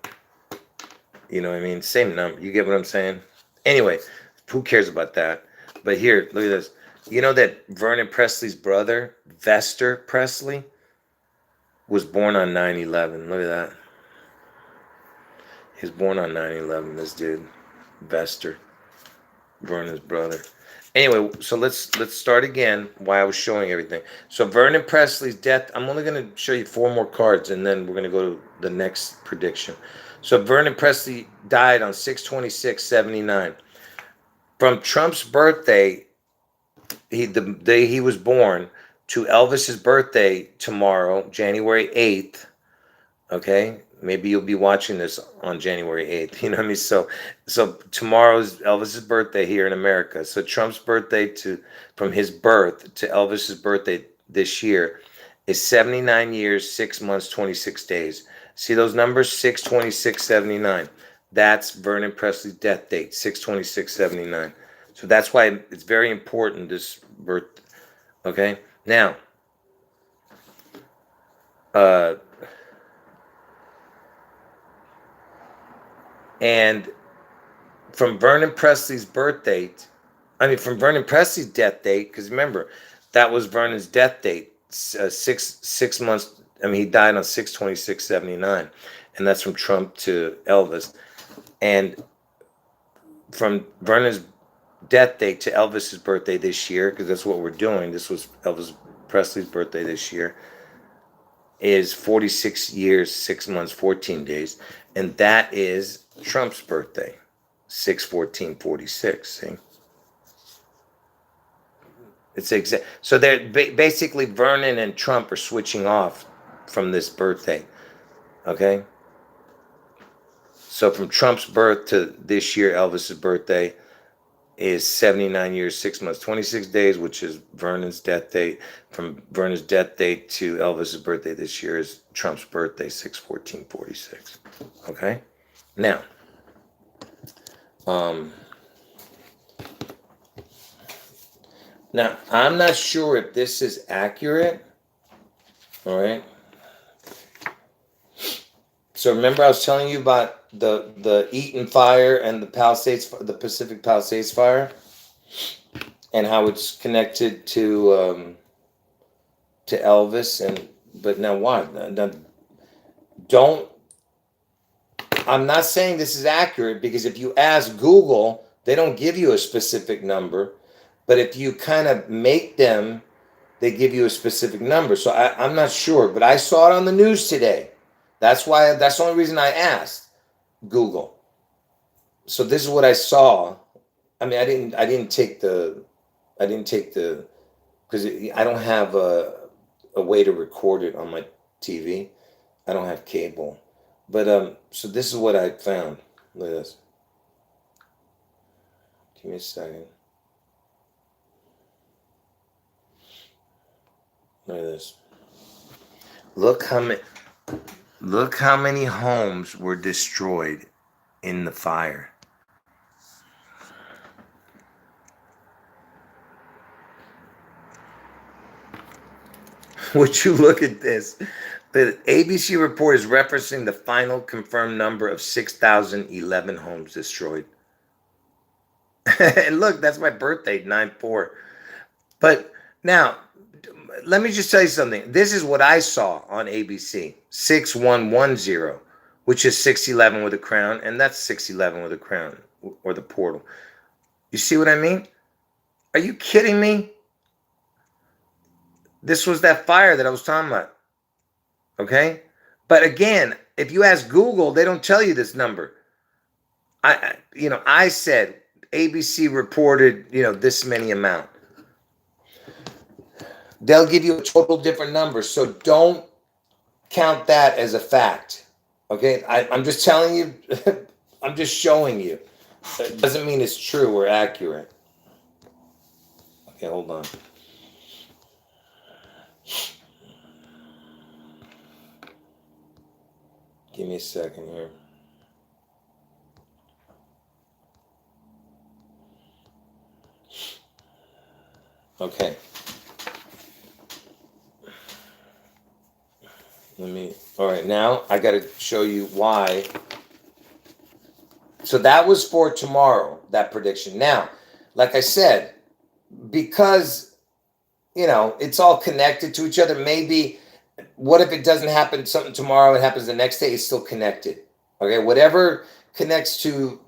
You know what I mean? Same number. You get what I'm saying? Anyway, who cares about that? But here, look at this. You know that Vernon Presley's brother, Vester Presley, was born on 9/11. Look at that. He was born on 9/11. This dude, Vester, Vernon's brother. Anyway, so let's start again. Why I was showing everything. So Vernon Presley's death. I'm only going to show you 4 more cards, and then we're going to go to the next prediction. So Vernon Presley died on 6/26/79. From Trump's birthday, the day he was born, to Elvis's birthday tomorrow, January 8th. Okay, maybe you'll be watching this on January 8th. You know what I mean? So tomorrow's Elvis's birthday here in America. So Trump's birthday from his birth to Elvis's birthday this year is 79 years, 6 months, 26 days. See those numbers? 6/26/79. That's Vernon Presley's death date, 6/26/79. So that's why it's very important, this birth. Okay, now, and from Vernon Presley's birth date, from Vernon Presley's death date, because remember, that was Vernon's death date, 6 months. He died on 6/26/79, and that's from Trump to Elvis. And from Vernon's death date to Elvis's birthday this year, because that's what we're doing. This was Elvis Presley's birthday this year, is 46 years, 6 months, 14 days. And that is Trump's birthday, 6/14/46. See? It's exact. So they're basically Vernon and Trump are switching off from this birthday. Okay? So from Trump's birth to this year, Elvis's birthday, is 79 years, 6 months, 26 days, which is Vernon's death date. From Vernon's death date to Elvis's birthday this year is Trump's birthday, 6/14/46. Okay? Now, I'm not sure if this is accurate. All right? So remember I was telling you about the Eaton fire and the Pacific Palisades fire, and how it's connected to Elvis. But now what? Now, I'm not saying this is accurate, because if you ask Google, they don't give you a specific number. But if you kind of make them, they give you a specific number. So I'm not sure, but I saw it on the news today. That's the only reason I asked Google. So this is what I saw. I mean, I didn't take the, because I don't have a way to record it on my TV. I don't have cable. But so this is what I found. Look at this. Give me a second. Look at this. Look how many homes were destroyed in the fire. Would you look at this? The ABC report is referencing the final confirmed number of 6,011 homes destroyed. And look, that's my birthday, 9/4. But now, let me just tell you something. This is what I saw on ABC, 6110, which is 611 with a crown, and that's 611 with a crown, or the portal. You see what I mean? Are you kidding me? This was that fire that I was talking about. Okay? But again, if you ask Google, they don't tell you this number. I said ABC reported, this many amount. They'll give you a total different number. So don't count that as a fact. Okay? I'm just telling you, I'm just showing you. It doesn't mean it's true or accurate. Okay, hold on. Give me a second here. Okay. All right, now I got to show you why. So that was for tomorrow, that prediction. Now, like I said, because, it's all connected to each other, maybe, what if it doesn't happen something tomorrow, it happens the next day, it's still connected. Okay, whatever connects to,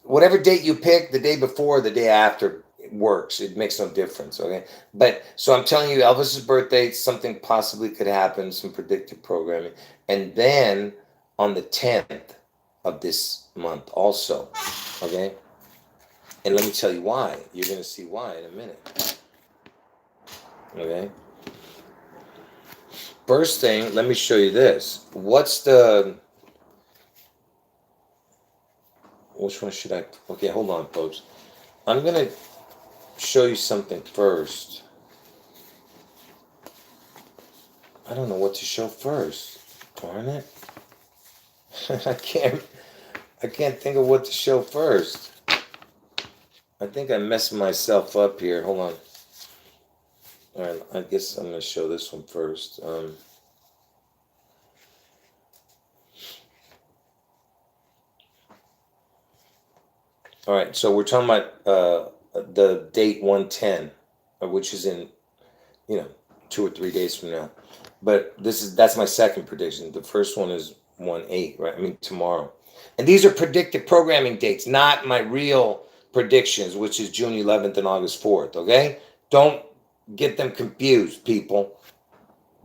whatever date you pick, the day before, the day after, it works. It makes no difference. Okay, but so I'm telling you, Elvis's birthday, something possibly could happen, some predictive programming, and then on the 10th of this month also. Okay, and let me tell you why. You're gonna see why in a minute. Okay. First thing, let me show you this. Which one should I? Okay, hold on, folks. I'm gonna show you something first. I don't know what to show first. Darn it. I can't think of what to show first. I think I messed myself up here. Hold on. All right, I guess I'm going to show this one first. All right, so we're talking about the date 110, which is in, 2 or 3 days from now. But that's my second prediction. The first one is 1/8, right? I mean, tomorrow. And these are predicted programming dates, not my real predictions, which is June 11th and August 4th, okay? Don't get them confused, people.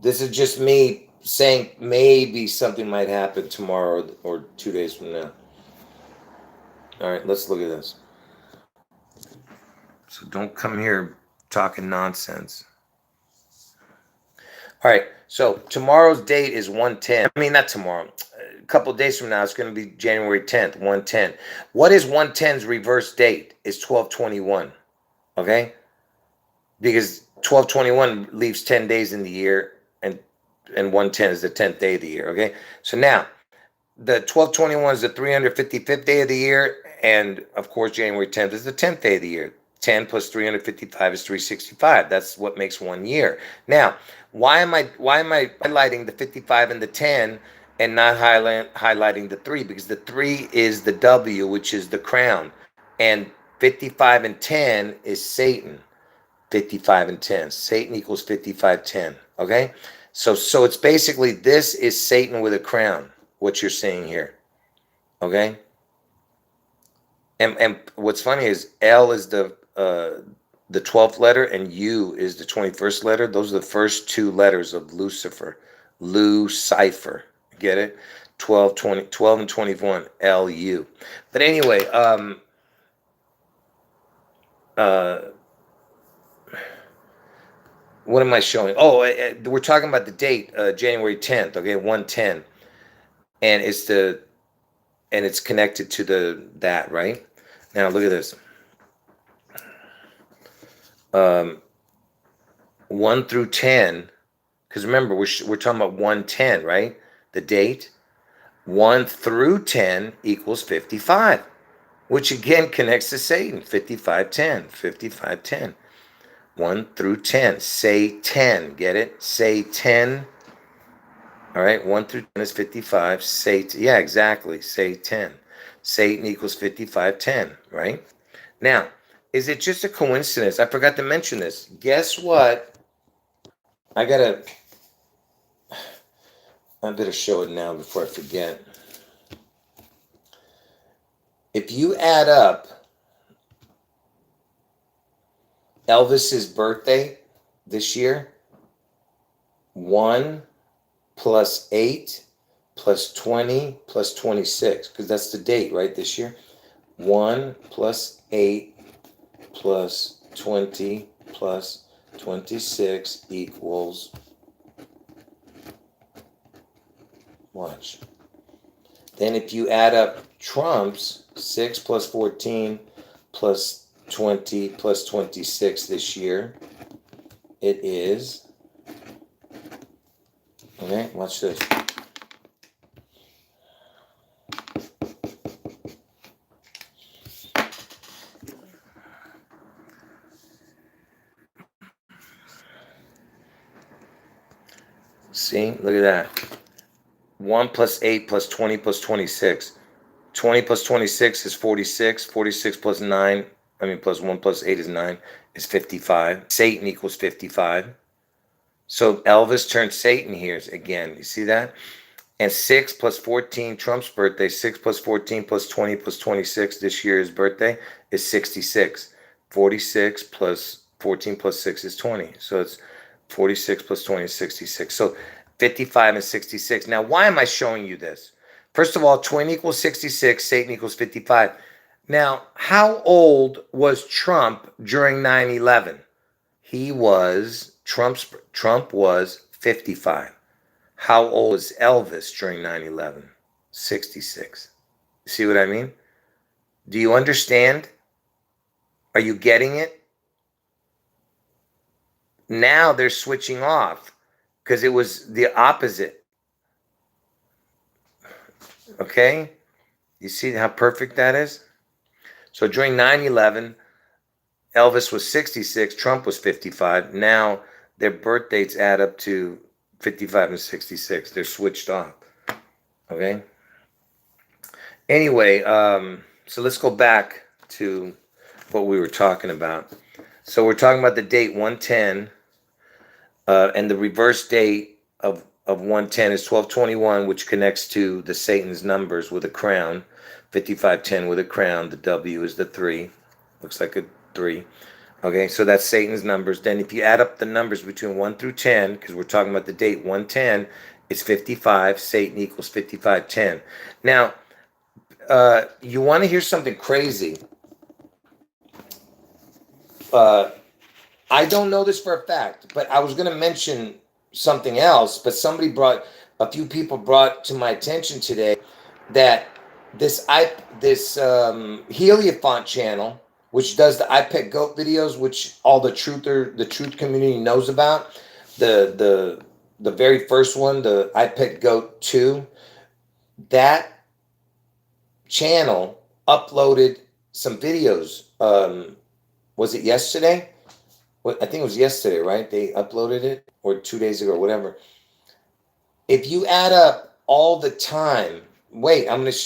This is just me saying maybe something might happen tomorrow or 2 days from now. All right, let's look at this. So don't come here talking nonsense. All right, so tomorrow's date is 110. I mean, not tomorrow. A couple of days from now, it's going to be January 10th, 110. What is 110's reverse date? It's 12/21, okay? Because 12/21 leaves 10 days in the year, and 110 is the 10th day of the year, okay? So now, the 12/21 is the 355th day of the year, and of course, January 10th is the 10th day of the year. 10 plus 355 is 365. That's what makes 1 year. Now, why am I highlighting the 55 and the 10 and not highlighting the 3? Because the 3 is the W, which is the crown, and 55 and 10 is Satan. 55 and 10. Satan equals 5510. Okay? So it's basically, this is Satan with a crown, what you're seeing here. Okay? And what's funny is L is the 12th letter and U is the 21st letter. Those are the first two letters of Lucifer. Lucifer. Get it? 12 and 21. L-U. But anyway, what am I showing? Oh, we're talking about the date, January 10th, okay, 110. And it's connected to that, right? Now look at this. 1 through 10, because remember, we're talking about 110, right? The date. 1 through 10 equals 55, which again connects to Satan. 5510, 5510. 1 through 10. Say 10. Get it? Say 10. All right. 1 through 10 is 55. Yeah, exactly. Say 10. Satan equals 5510, right? Now, is it just a coincidence? I forgot to mention this. Guess what? I better show it now before I forget. If you add up Elvis's birthday this year, 1 plus 8 plus 20 plus 26, because that's the date, right, this year. 1 plus 8 plus 20 plus 26 equals, watch. Then if you add up Trump's 6 plus 14 plus 20 plus 26 this year, it is, okay, watch this. See, look at that. 1 plus 8 plus 20 plus 26. 20 plus 26 is 46. 46 plus 9, plus 1 plus 8 is 9, is 55. Satan equals 55. So Elvis turned Satan here again. You see that? And 6 plus 14, Trump's birthday, 6 plus 14 plus 20 plus 26 this year's birthday is 66. 46 plus 14 plus 6 is 20. So it's 46 plus 20 is 66. So 55 and 66. Now, why am I showing you this? First of all, 20 equals 66, Satan equals 55. Now, how old was Trump during 9/11? Trump was 55. How old was Elvis during 9/11? 66. See what I mean? Do you understand? Are you getting it? Now they're switching off because it was the opposite. Okay? You see how perfect that is? So during 9/11, Elvis was 66, Trump was 55. Now their birth dates add up to 55 and 66. They're switched off. Okay? Anyway, so let's go back to what we were talking about. So we're talking about the date 110 and the reverse date of of 110 is 1221, which connects to the Satan's numbers with a crown. 5510 with a crown. The W is the 3. Looks like a 3. Okay, so that's Satan's numbers. Then if you add up the numbers between 1 through 10, because we're talking about the date 110, it's 55. Satan equals 5510. Now, you want to hear something crazy? I don't know this for a fact, but I was going to mention something else, but a few people brought to my attention today that this Heliofont channel, which does the iPet Goat videos, which all the truth community knows about, the very first one, the iPet Goat 2, that channel uploaded some videos. Was it yesterday? I think it was yesterday, right? They uploaded it, or 2 days ago, or whatever. If you add up all the time, wait, I'm going to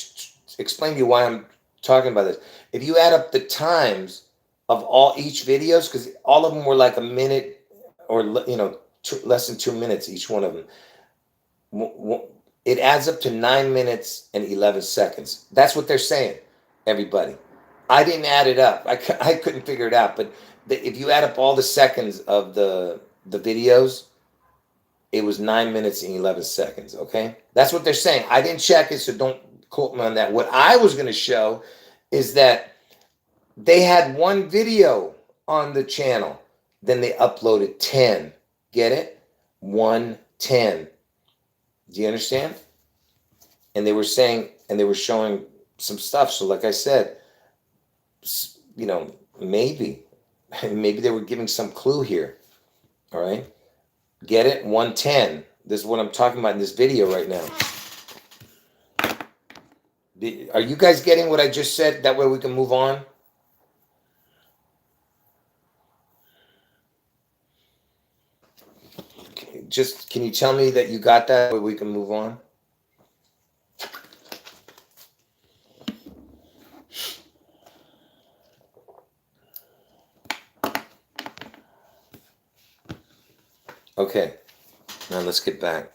explain to you why I'm talking about this. If you add up the times of each videos, because all of them were like a minute, or less than 2 minutes each one of them, it adds up to 9 minutes and 11 seconds. That's what they're saying, everybody. I didn't add it up. I couldn't figure it out, but if you add up all the seconds of the videos, it was 9 minutes and 11 seconds. Okay, that's what they're saying. I didn't check it, so don't quote me on that. What I was going to show is that they had one video on the channel, then they uploaded 10. Get it? 110. Do you understand? And they were saying, and they were showing some stuff. So, like I said, maybe they were giving some clue here. All right, get it? 110. This is what I'm talking about in this video right now. Are you guys getting what I just said? That way we can move on. Just, can you tell me that you got that? Way we can move on. Okay, now let's get back.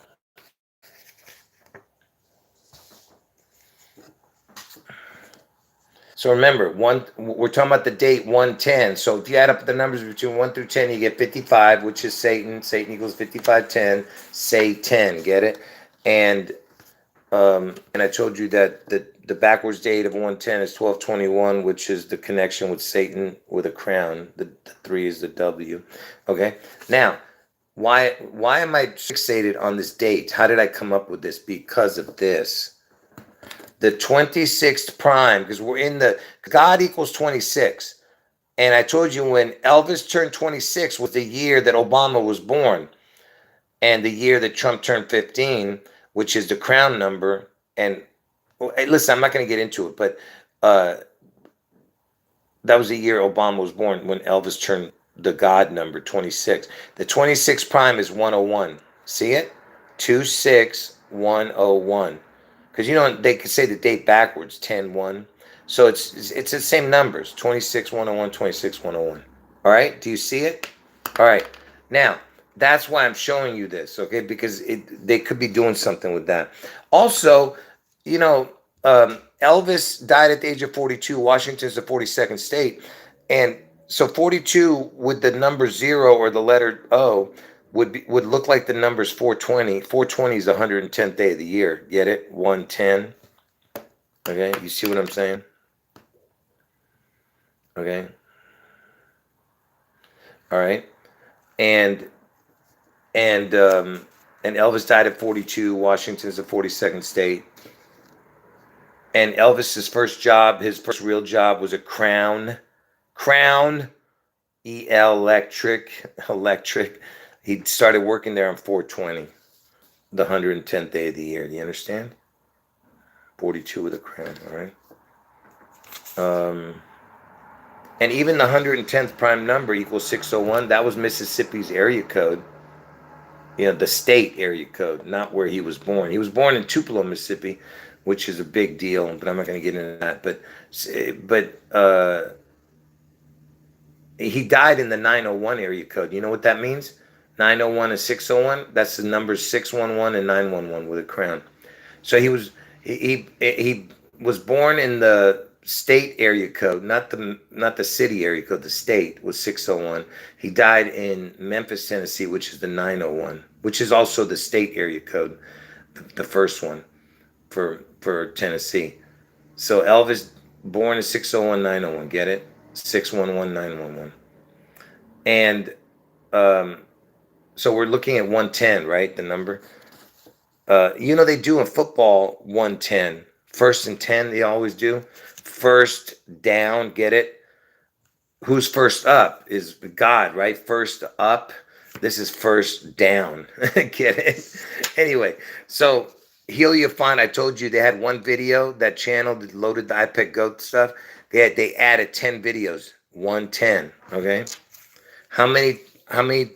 So remember, we're talking about the date 110. So if you add up the numbers between 1 through 10, you get 55, which is Satan. Satan equals 5510. Say 10, get it? And I told you that the backwards date of 110 is 1221, which is the connection with Satan with a crown. The 3 is the W. Okay, now, why am I fixated on this date? How did I come up with this? Because of this. The 26th prime, because we're in the God equals 26. And I told you when Elvis turned 26 was the year that Obama was born, and the year that Trump turned 15, which is the crown number. And listen, I'm not going to get into it, but that was the year Obama was born, when Elvis turned the God number 26. The 26 prime is 101. See it? 26101. Because they could say the date backwards, 10-1. So it's the same numbers, 26-101, 26-101. All right? Do you see it? All right. Now, that's why I'm showing you this, okay? Because they could be doing something with that. Also, Elvis died at the age of 42. Washington's the 42nd state. And so 42 with the number 0 or the letter O would look like the numbers 420. 420 is the 110th day of the year. Get it? 110. Okay, you see what I'm saying? Okay. All right. And Elvis died at 42. Washington's the 42nd state. And Elvis's first job, his first real job, was a crown, electric. He started working there on 420, the 110th day of the year. Do you understand? 42 with a crown, all right? And even the 110th prime number equals 601. That was Mississippi's area code. The state area code, not where he was born. He was born in Tupelo, Mississippi, which is a big deal, but I'm not going to get into that. But he died in the 901 area code. You know what that means? 901 and 601. That's the numbers 611 and 911 with a crown. So he was born in the state area code, not the city area code. The state was 601. He died in Memphis, Tennessee, which is the 901, which is also the state area code, the first one for Tennessee. So Elvis born in 601 901. Get it? 611 911. And um, so we're looking at 110, right? The number. They do in football 110. First and 10, they always do. First down, get it? Who's first up is God, right? First up. This is first down. Get it? Anyway, so Heliofont, I told you they had one video, that channel that loaded the iPad Goat stuff. They added 10 videos. 110. Okay. How many how many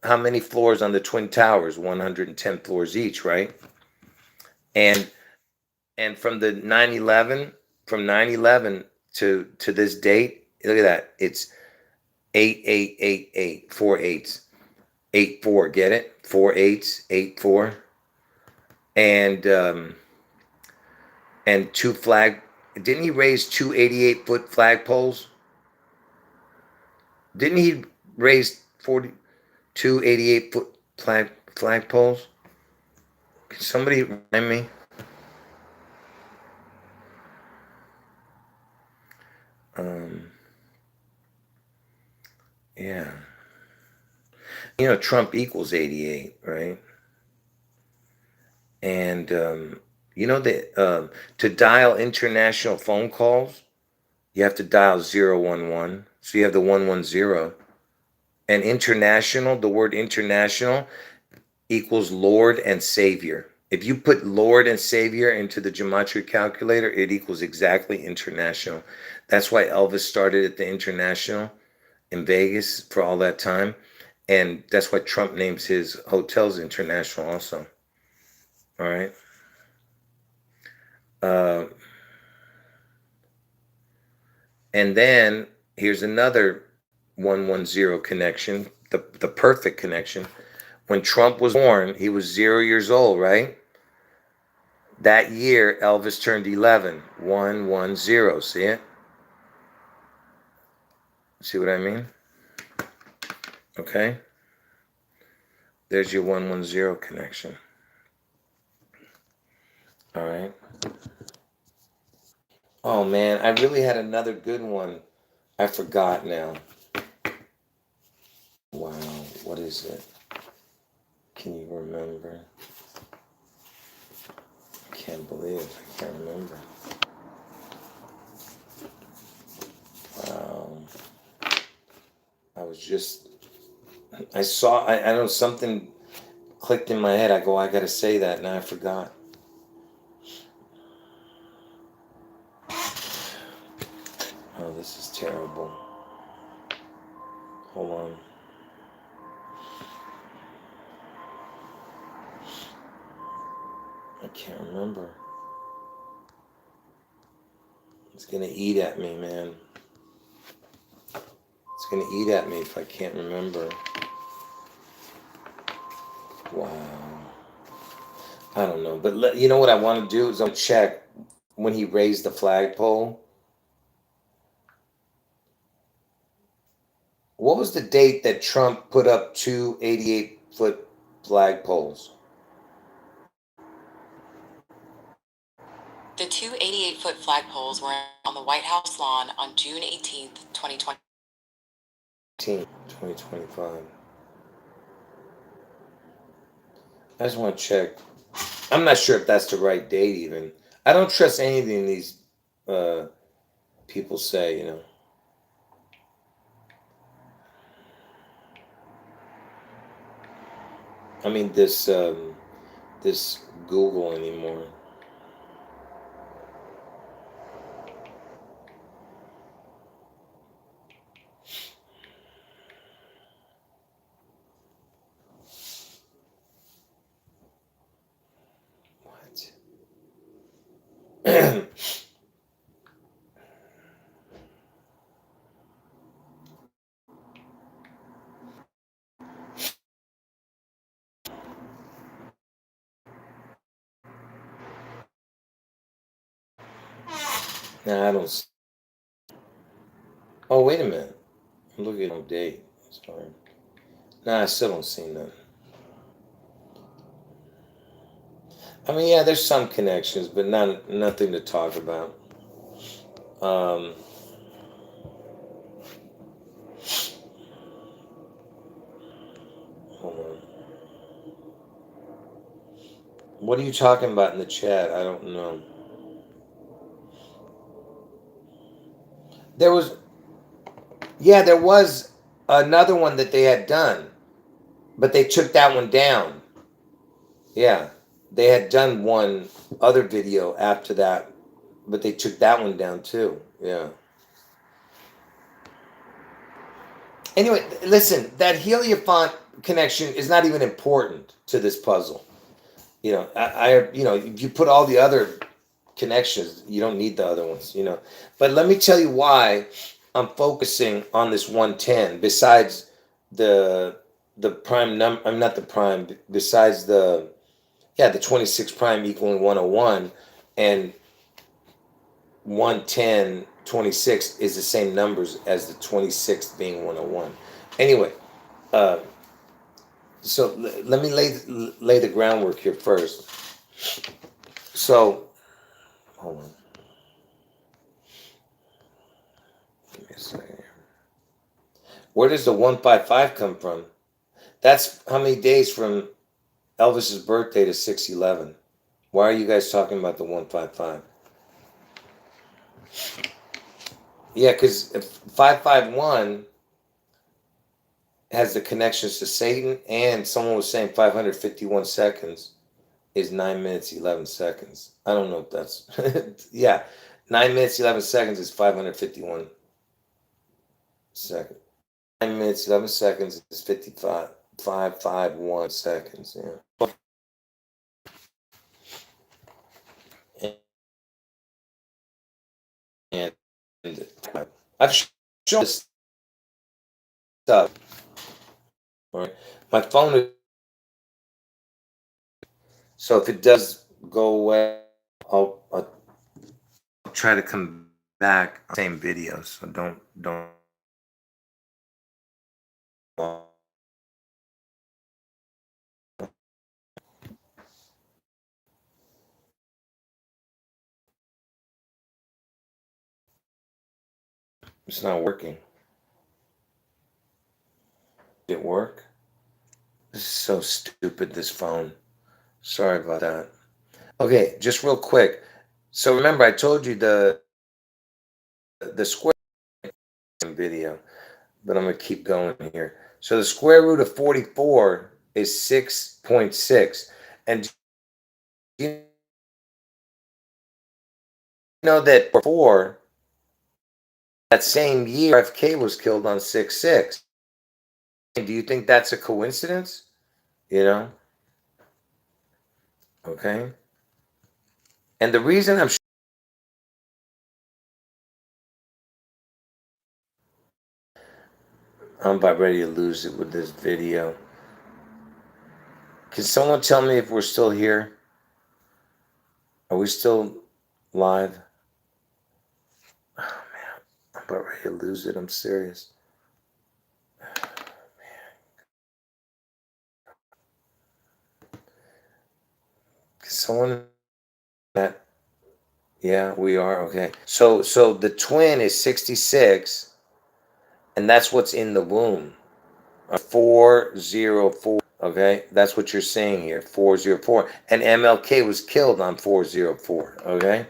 how many floors on the Twin Towers? 110 floors each, right? And from the 9/11, from 9/11 to this date, look at that. It's 8888, four eights. 84, get it? Four eights, 84. And two flag, didn't he raise two 88-foot flagpoles? Didn't he raise 42 88-foot flagpoles? Can somebody remind me? Yeah. Trump equals 88, right? And that to dial international phone calls, you have to dial 011. So you have the 110. And international, the word international equals Lord and Savior. If you put Lord and Savior into the gematria calculator, it equals exactly international. That's why Elvis started at the International in Vegas for all that time. And that's why Trump names his hotels International also. All right. And then here's another 110 connection, the perfect connection. When Trump was born, he was 0 years old, right? That year, Elvis turned 11. 110. See it? See what I mean? Okay. There's your 110 connection. All right. Oh, man. I really had another good one. I forgot now. Wow. What is it? Can you remember? I can't believe I can't remember. Wow. I saw, I know something clicked in my head. I go, I got to say that. Now I forgot. Oh, this is terrible. Hold on. I can't remember. It's going to eat at me, man. It's going to eat at me if I can't remember. Wow. I don't know. But you know what I want to do is I'll check when he raised the flagpole. What was the date that Trump put up two 88-foot flagpoles? The two 88-foot flagpoles were on the White House lawn on June 18th, 2020. 2025. I just want to check. I'm not sure if that's the right date even. I don't trust anything these people say. I mean this Google anymore. What? Nah, I don't. Oh, wait a minute. I'm looking at no date. Sorry. Nah, I still don't see none. I mean, yeah, there's some connections, but nothing to talk about. Um, Hold on. What are you talking about in the chat? I don't know. There was, yeah, there was another one that they had done, but they took that one down. Yeah, they had done one other video after that, but they took that one down too. Yeah. Anyway, listen, that heliopont connection is not even important to this puzzle. If you put all the other connections, you don't need the other ones. But let me tell you why I'm focusing on this 110. Besides the prime number, I'm not the prime. Besides the 26 prime equaling 101, and 110 26 is the same numbers as the 26th being 101. Anyway, uh, so let me lay the groundwork here first. So hold on. Give me a second here. Where does the 155 come from? That's how many days from Elvis's birthday to 6/11. Why are you guys talking about the 155? Yeah, because 551 has the connections to Satan, and someone was saying 551 seconds is 9 minutes 11 seconds. I don't know if that's yeah, 9 minutes 11 seconds is 551 seconds. 9 minutes 11 seconds is 551 seconds. Yeah. And I've shown this stuff. All right, my phone is, so if it does go away, I'll try to come back on the same video. So don't. It's not working. Did it work? This is so stupid. This phone. Sorry about that. Okay, just real quick. So remember, I told you the square video, but I'm gonna keep going here. So the square root of 44 is 6.6, and you know that 4 that same year RFK was killed on 6/6. Do you think that's a coincidence? You know? Okay. And the reason I'm about ready to lose it with this video. Can someone tell me if we're still here? Are we still live? Oh man, I'm about ready to lose it. I'm serious. Can someone that yeah, we are okay. So the twin is 66, and that's what's in the womb. 404. Okay, that's what you're saying here. 404, and MLK was killed on 404. Okay,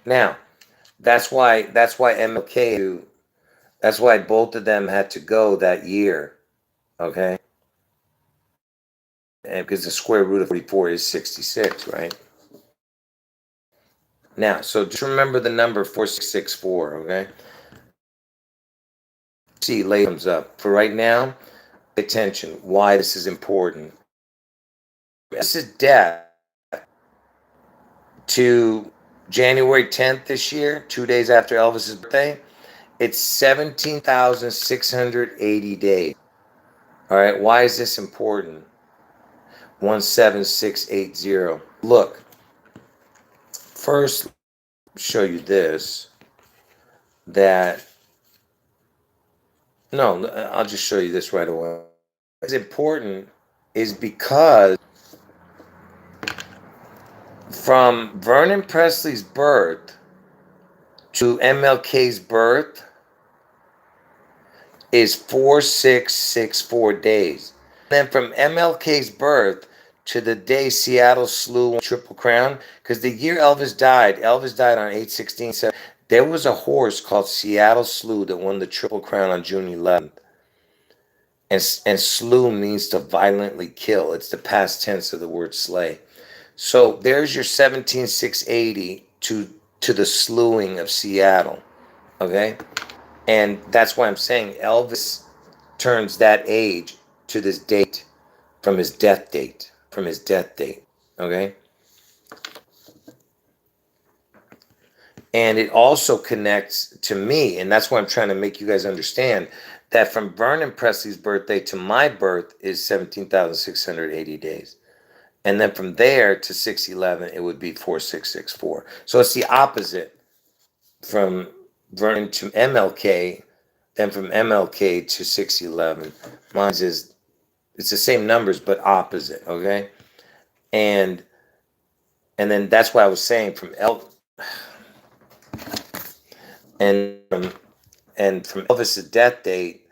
now that's why MLK. That's why both of them had to go that year. Okay, and because the square root of 44 is 66, right? Now, so just remember the number 4664. Okay. See, later comes up. For right now, pay attention. Why this is important. This is death to January 10th this year, 2 days after Elvis's birthday. It's 17,680 days. All right. Why is this important? 17680. Look, first, show you this. that, no, I'll just show you this right away. It's important is because from Vernon Presley's birth to MLK's birth is 4664 days. Then from MLK's birth to the day Seattle slew Triple Crown, because the year Elvis died on 8/16. So there was a horse called Seattle Slew that won the Triple Crown on June 11th. And slew means to violently kill. It's the past tense of the word slay. So there's your 17680 to the slewing of Seattle. Okay? And that's why I'm saying Elvis turns that age to this date from his death date. Okay? And it also connects to me, and that's why I'm trying to make you guys understand that from Vernon Presley's birthday to my birth is 17,680 days. And then from there to 6/11, it would be 4664. So it's the opposite from Vernon to MLK, then from MLK to 6/11. Mine is, it's the same numbers, but opposite, okay? And then that's why I was saying from and from Elvis's death date,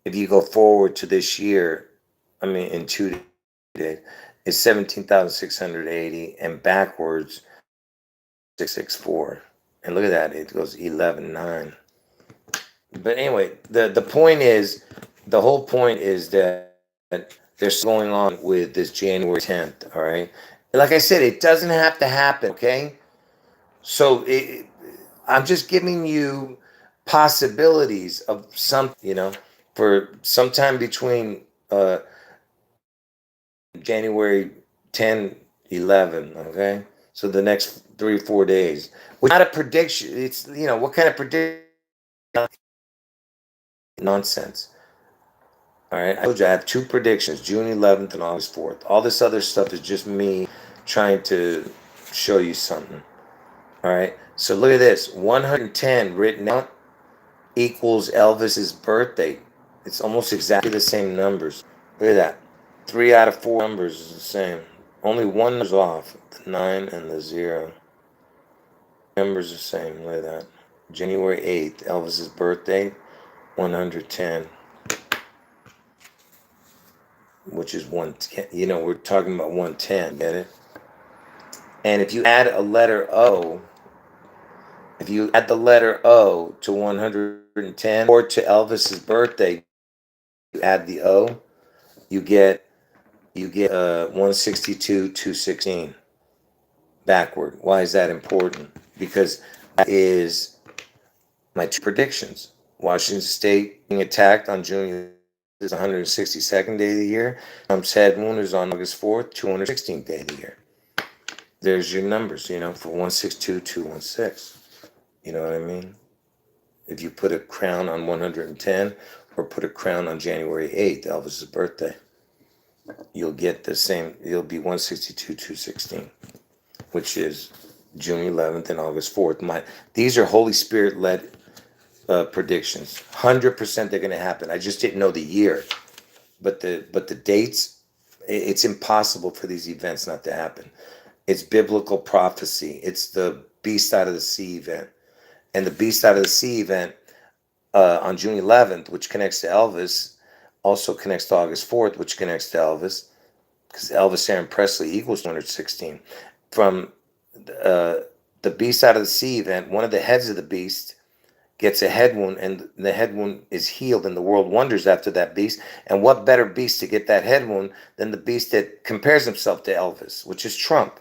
if you go forward to this year, I mean in 2 days, it's 17,680, and backwards 664. And look at that, it goes 11/9. But anyway, the point is, the whole point is that there's going on with this January 10th, all right? Like I said, it doesn't have to happen, okay? So I'm just giving you possibilities of something, for sometime between January 10, 11, okay? So the next 3 or 4 days. Which not a prediction. It's, what kind of prediction? Nonsense. All right. I told you I have 2 predictions, June 11th and August 4th. All this other stuff is just me trying to show you something. All right. So look at this. 110 written out equals Elvis's birthday. It's almost exactly the same numbers. Look at that. 3 out of 4 numbers is the same. Only one is off. The 9 and the 0. Numbers are the same. Look at that. January 8th, Elvis's birthday, 110. Which is 110. We're talking about 110. Get it? And if you add a letter O, if you add the letter O to 110 or to Elvis's birthday, you add the O, you get 162, 216 backward. Why is that important? Because that is my 2 predictions. Washington State being attacked on June is 162nd day of the year. Trump's head wound is on August 4th, 216th day of the year. There's your numbers, for 162, 216. You know what I mean? If you put a crown on 110 or put a crown on January 8th, Elvis's birthday, you'll get the same. You'll be 162, 216, which is June 11th and August 4th. These are Holy Spirit led predictions. 100% they're going to happen. I just didn't know the year, but the dates. It's impossible for these events not to happen. It's biblical prophecy. It's the Beast Out of the Sea event. And the Beast Out of the Sea event on June 11th, which connects to Elvis, also connects to August 4th, which connects to Elvis, because Elvis Aaron Presley equals 216. From the Beast Out of the Sea event, one of the heads of the beast gets a head wound, and the head wound is healed, and the world wonders after that beast. And what better beast to get that head wound than the beast that compares himself to Elvis, which is Trump.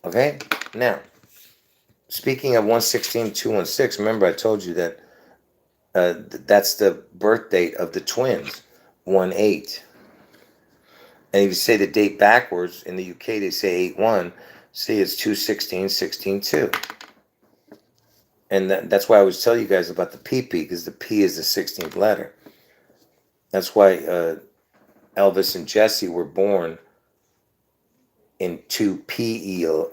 Okay? Now, speaking of 116, 216, remember I told you that that's the birth date of the twins, 1/8. And if you say the date backwards, in the UK they say 8/1, see it's 2/16, 16/2. And that's why I always tell you guys about the PP, because the P is the 16th letter. That's why Elvis and Jesse were born in 2 P-E-L-O,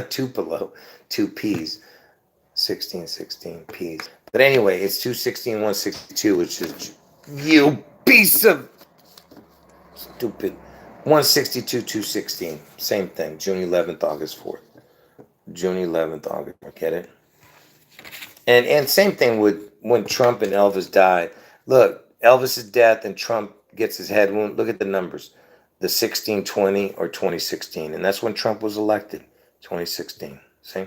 Tupelo, 2 P's. 1616 P's. But anyway, it's 216, 162, which is you piece of stupid. 162, 216. Same thing. June 11th, August 4th. June 11th, August. Get it? And same thing with when Trump and Elvis died. Look, Elvis's death and Trump gets his head wound. Look at the numbers. The 1620 or 2016. And that's when Trump was elected. 2016. See?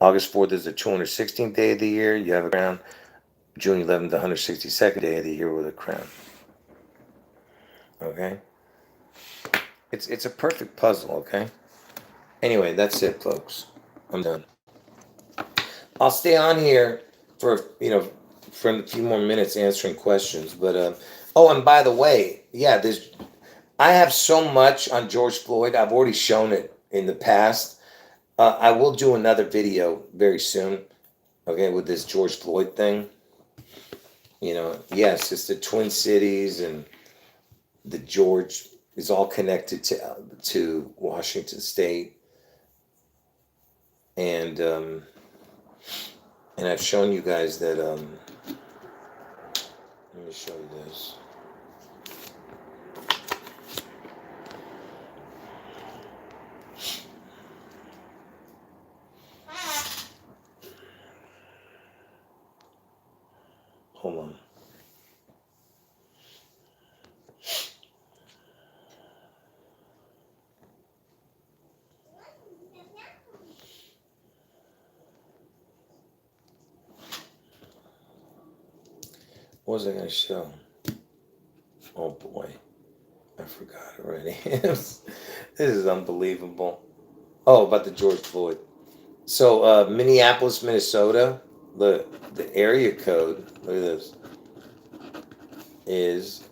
August 4th is the 216th day of the year. You have a crown. June 11th, the 162nd day of the year with a crown. Okay? It's a perfect puzzle, okay? Anyway, that's it, folks. I'm done. I'll stay on here for a few more minutes answering questions. But oh, and by the way, yeah, I have so much on George Floyd. I've already shown it in the past. I will do another video very soon. Okay, with this George Floyd thing. Yes, it's the Twin Cities, and the George is all connected to Washington State, and I've shown you guys that. Let me show you this. Hold on. What was I going to show? Oh boy, I forgot already. This is unbelievable. Oh, about the George Floyd. So Minneapolis, Minnesota, the area code, look at this, is,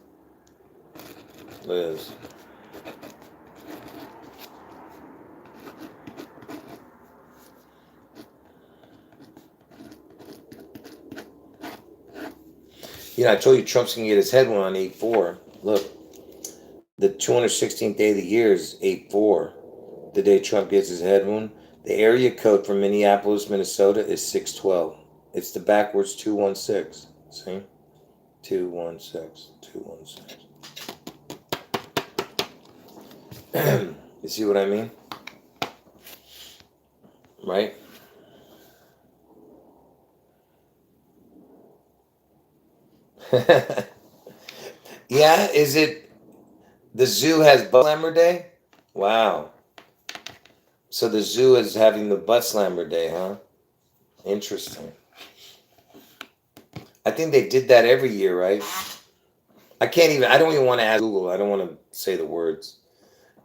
look at this. I told you Trump's going to get his head one on 8/4. Look, the 216th day of the year is 8/4. The day Trump gets his head wound. The area code for Minneapolis, Minnesota is 612. It's the backwards 216. See? 216. 216. You see what I mean? Right? Yeah, is it the zoo has Butt Slammer Day? Wow. So the zoo is having the Butt Slammer Day, huh? Interesting. I think they did that every year, right? I don't even want to ask Google. I don't want to say the words.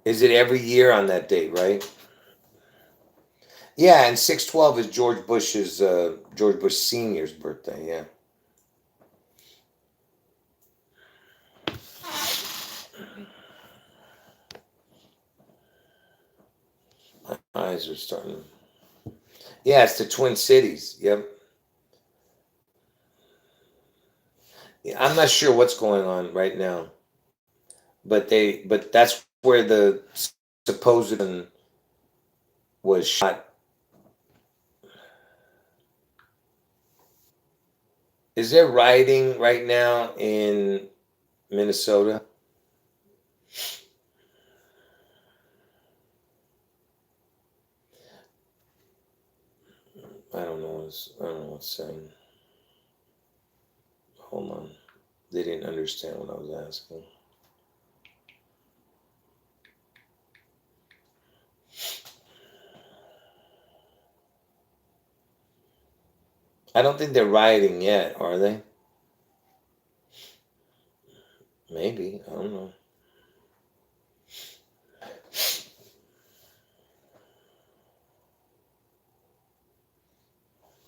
Is it every year on that date, right? Yeah, and 6/12 is George Bush Sr.'s birthday, yeah. My eyes are starting. Yeah, it's the Twin Cities. Yep. Yeah, I'm not sure what's going on right now, but that's where the supposed one was shot. Is there rioting right now in Minnesota? I don't know what's saying. Hold on. They didn't understand what I was asking. I don't think they're rioting yet, are they? Maybe. I don't know.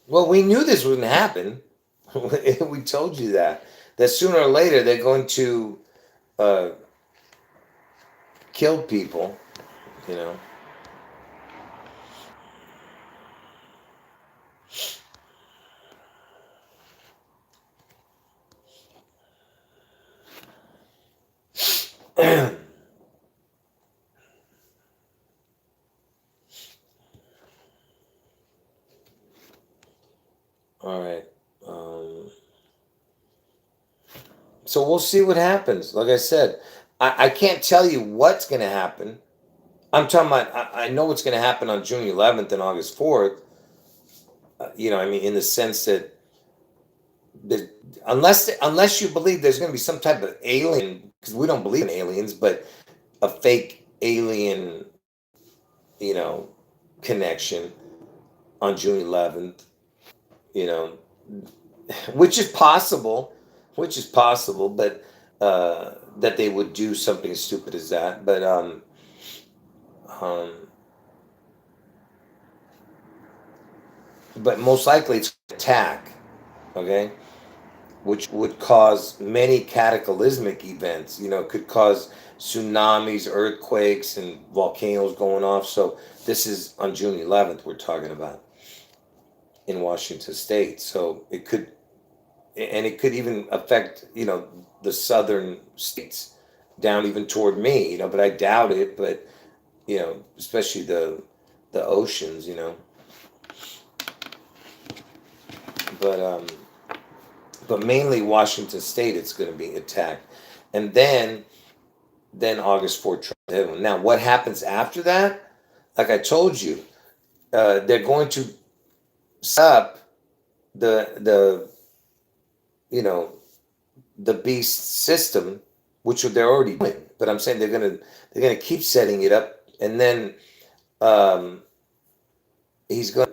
Well, we knew this wouldn't happen. We told you that sooner or later they're going to kill people, you know. All right. So we'll see what happens. Like I said, I can't tell you what's going to happen. I'm talking about, I know what's going to happen on June 11th and August 4th. I mean, in the sense that the, unless you believe there's going to be some type of alien, because we don't believe in aliens, but a fake alien, you know, connection on June 11th, you know, which is possible, but that they would do something as stupid as that. Um, but most likely it's an attack, okay, which would cause many cataclysmic events. Could cause tsunamis, earthquakes, and volcanoes going off. So this is on June 11th we're talking about in Washington State. So it could even affect the southern states down even toward me. But I doubt it. But especially the oceans. But mainly Washington State, it's going to be attacked, and then August 4th. Now, what happens after that? Like I told you, they're going to set up the you know the beast system, which they're already doing. But I'm saying they're gonna keep setting it up, and then um, he's going.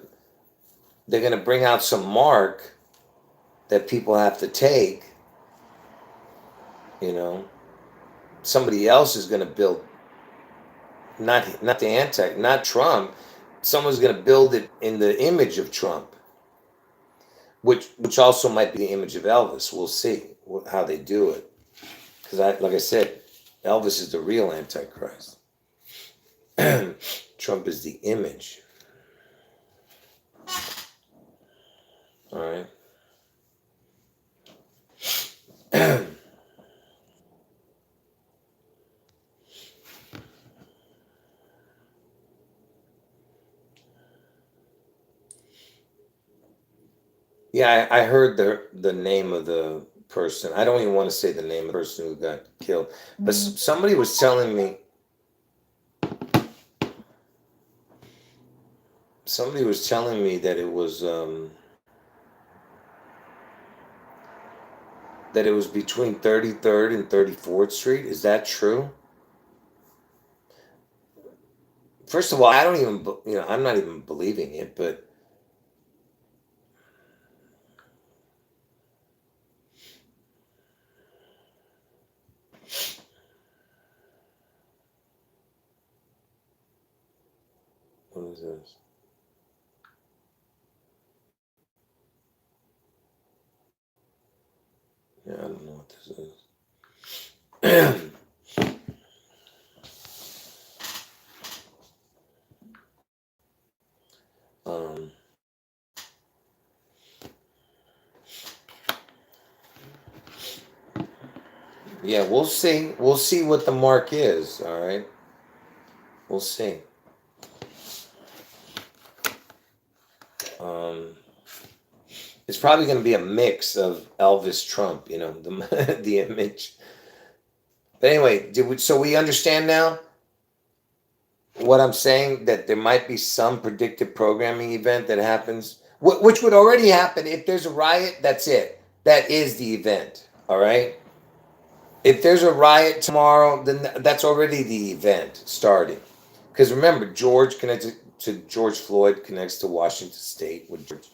They're gonna bring out some mark that people have to take. You know, somebody else is gonna build, not the not Trump. Someone's gonna build it in the image of Trump, which also might be the image of Elvis. We'll see how they do it. Because like I said, Elvis is the real Antichrist. Trump is the image. All right. Yeah, I heard the name of the person. I don't even want to say the name of the person who got killed, but somebody was telling me. Somebody was telling me that it was between 33rd and 34th Street. Is that true? First of all, I don't even, I'm not even believing it, but what is this? Yeah, I don't know what this is. um, yeah, we'll see. We'll see what the mark is. All right, we'll see. Um, it's probably going to be a mix of Elvis Trump. The the image. But anyway, so we understand now what I'm saying, that there might be some predictive programming event that happens, which would already happen if there's a riot. That's it. That is the event. All right. If there's a riot tomorrow, then that's already the event starting. Because remember, George connected to George Floyd connects to Washington State with George.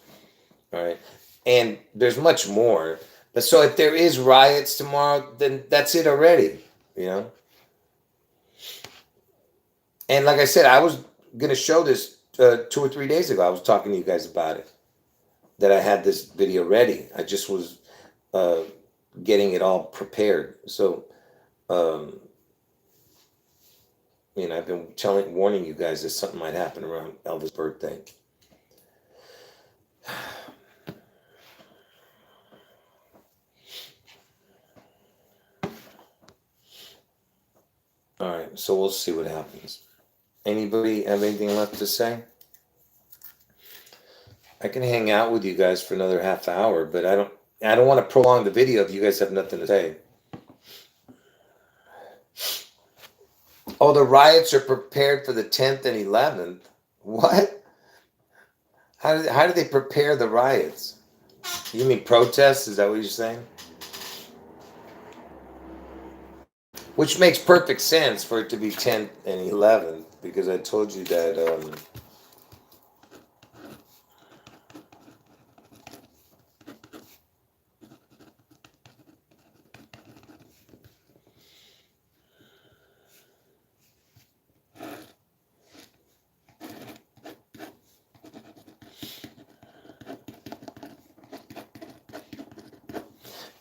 All right, and there's much more. But so if there is riots tomorrow, then that's it already. You know. And like I said, I was gonna show this 2 or 3 days ago. I was talking to you guys about it. That I had this video ready. I just was uh, getting it all prepared. So um, I've been warning you guys that something might happen around Elvis' birthday. All right, so we'll see what happens. Anybody have anything left to say? I can hang out with you guys for another half hour, but I don't want to prolong the video if you guys have nothing to say. Oh, the riots are prepared for the 10th and 11th. What? How do they prepare the riots? You mean protests? Is that what you're saying? Which makes perfect sense for it to be 10th and 11th, because I told you that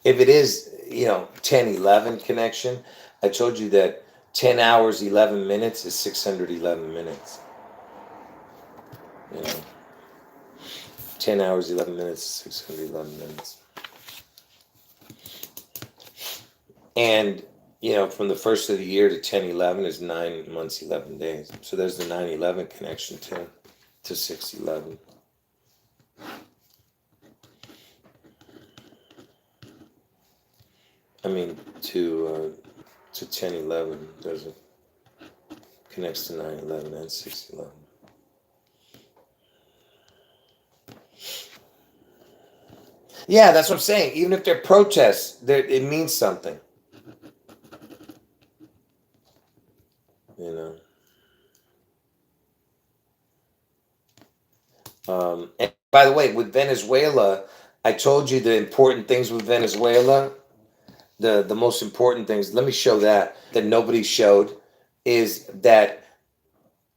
if it is, 10-11 connection, I told you that 10 hours 11 minutes is 611 minutes. 10 hours 11 minutes is 611 minutes. And from the first of the year to 10-11 is 9 months 11 days. So there's the 9-11 connection to 6-11. I mean to 10-11. There's a connects to 9-11 and 6-11. Yeah, that's what I'm saying. Even if they're protests, it means something. And by the way, with Venezuela, I told you the important things with Venezuela. The most important things. Let me show that nobody showed is that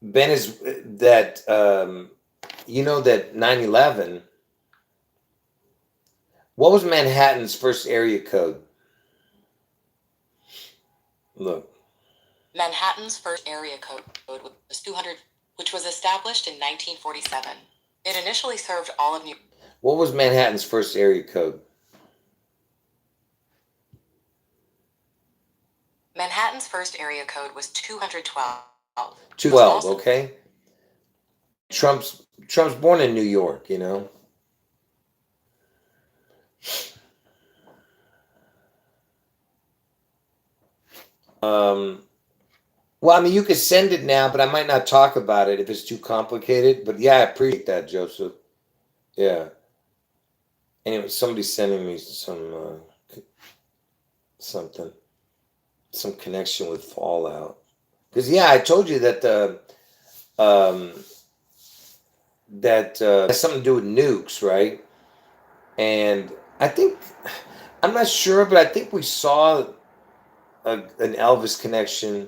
that 9/11. What was Manhattan's first area code? Look. Manhattan's first area code was 200, which was established in 1947. It initially served all of New York. What was Manhattan's first area code? Manhattan's first area code was 212. 212, okay? Trump's born in New York, Well, I mean, you could send it now, but I might not talk about it if it's too complicated. But yeah, I appreciate that, Joseph. Yeah. Anyway, somebody's sending me some some connection with Fallout. Because yeah, I told you that has something to do with nukes, right? And I think I'm not sure, but I think we saw an Elvis connection.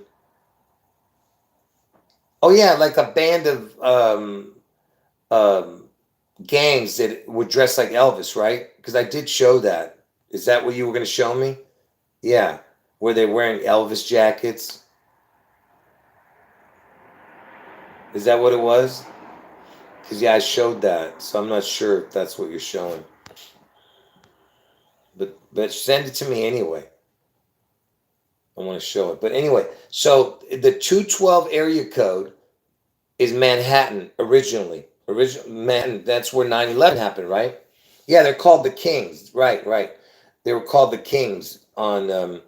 Oh yeah, like a band of gangs that were dressed like Elvis, right? Because I did show that. Is that what you were going to show me? Yeah, where they're wearing Elvis jackets. Is that what it was? Because yeah, I showed that, so I'm not sure if that's what you're showing. But send it to me anyway. I want to show it. But anyway, so the 212 area code is Manhattan originally. Manhattan, that's where 9/11 happened, right? Yeah, they're called the Kings. Right. They were called the Kings on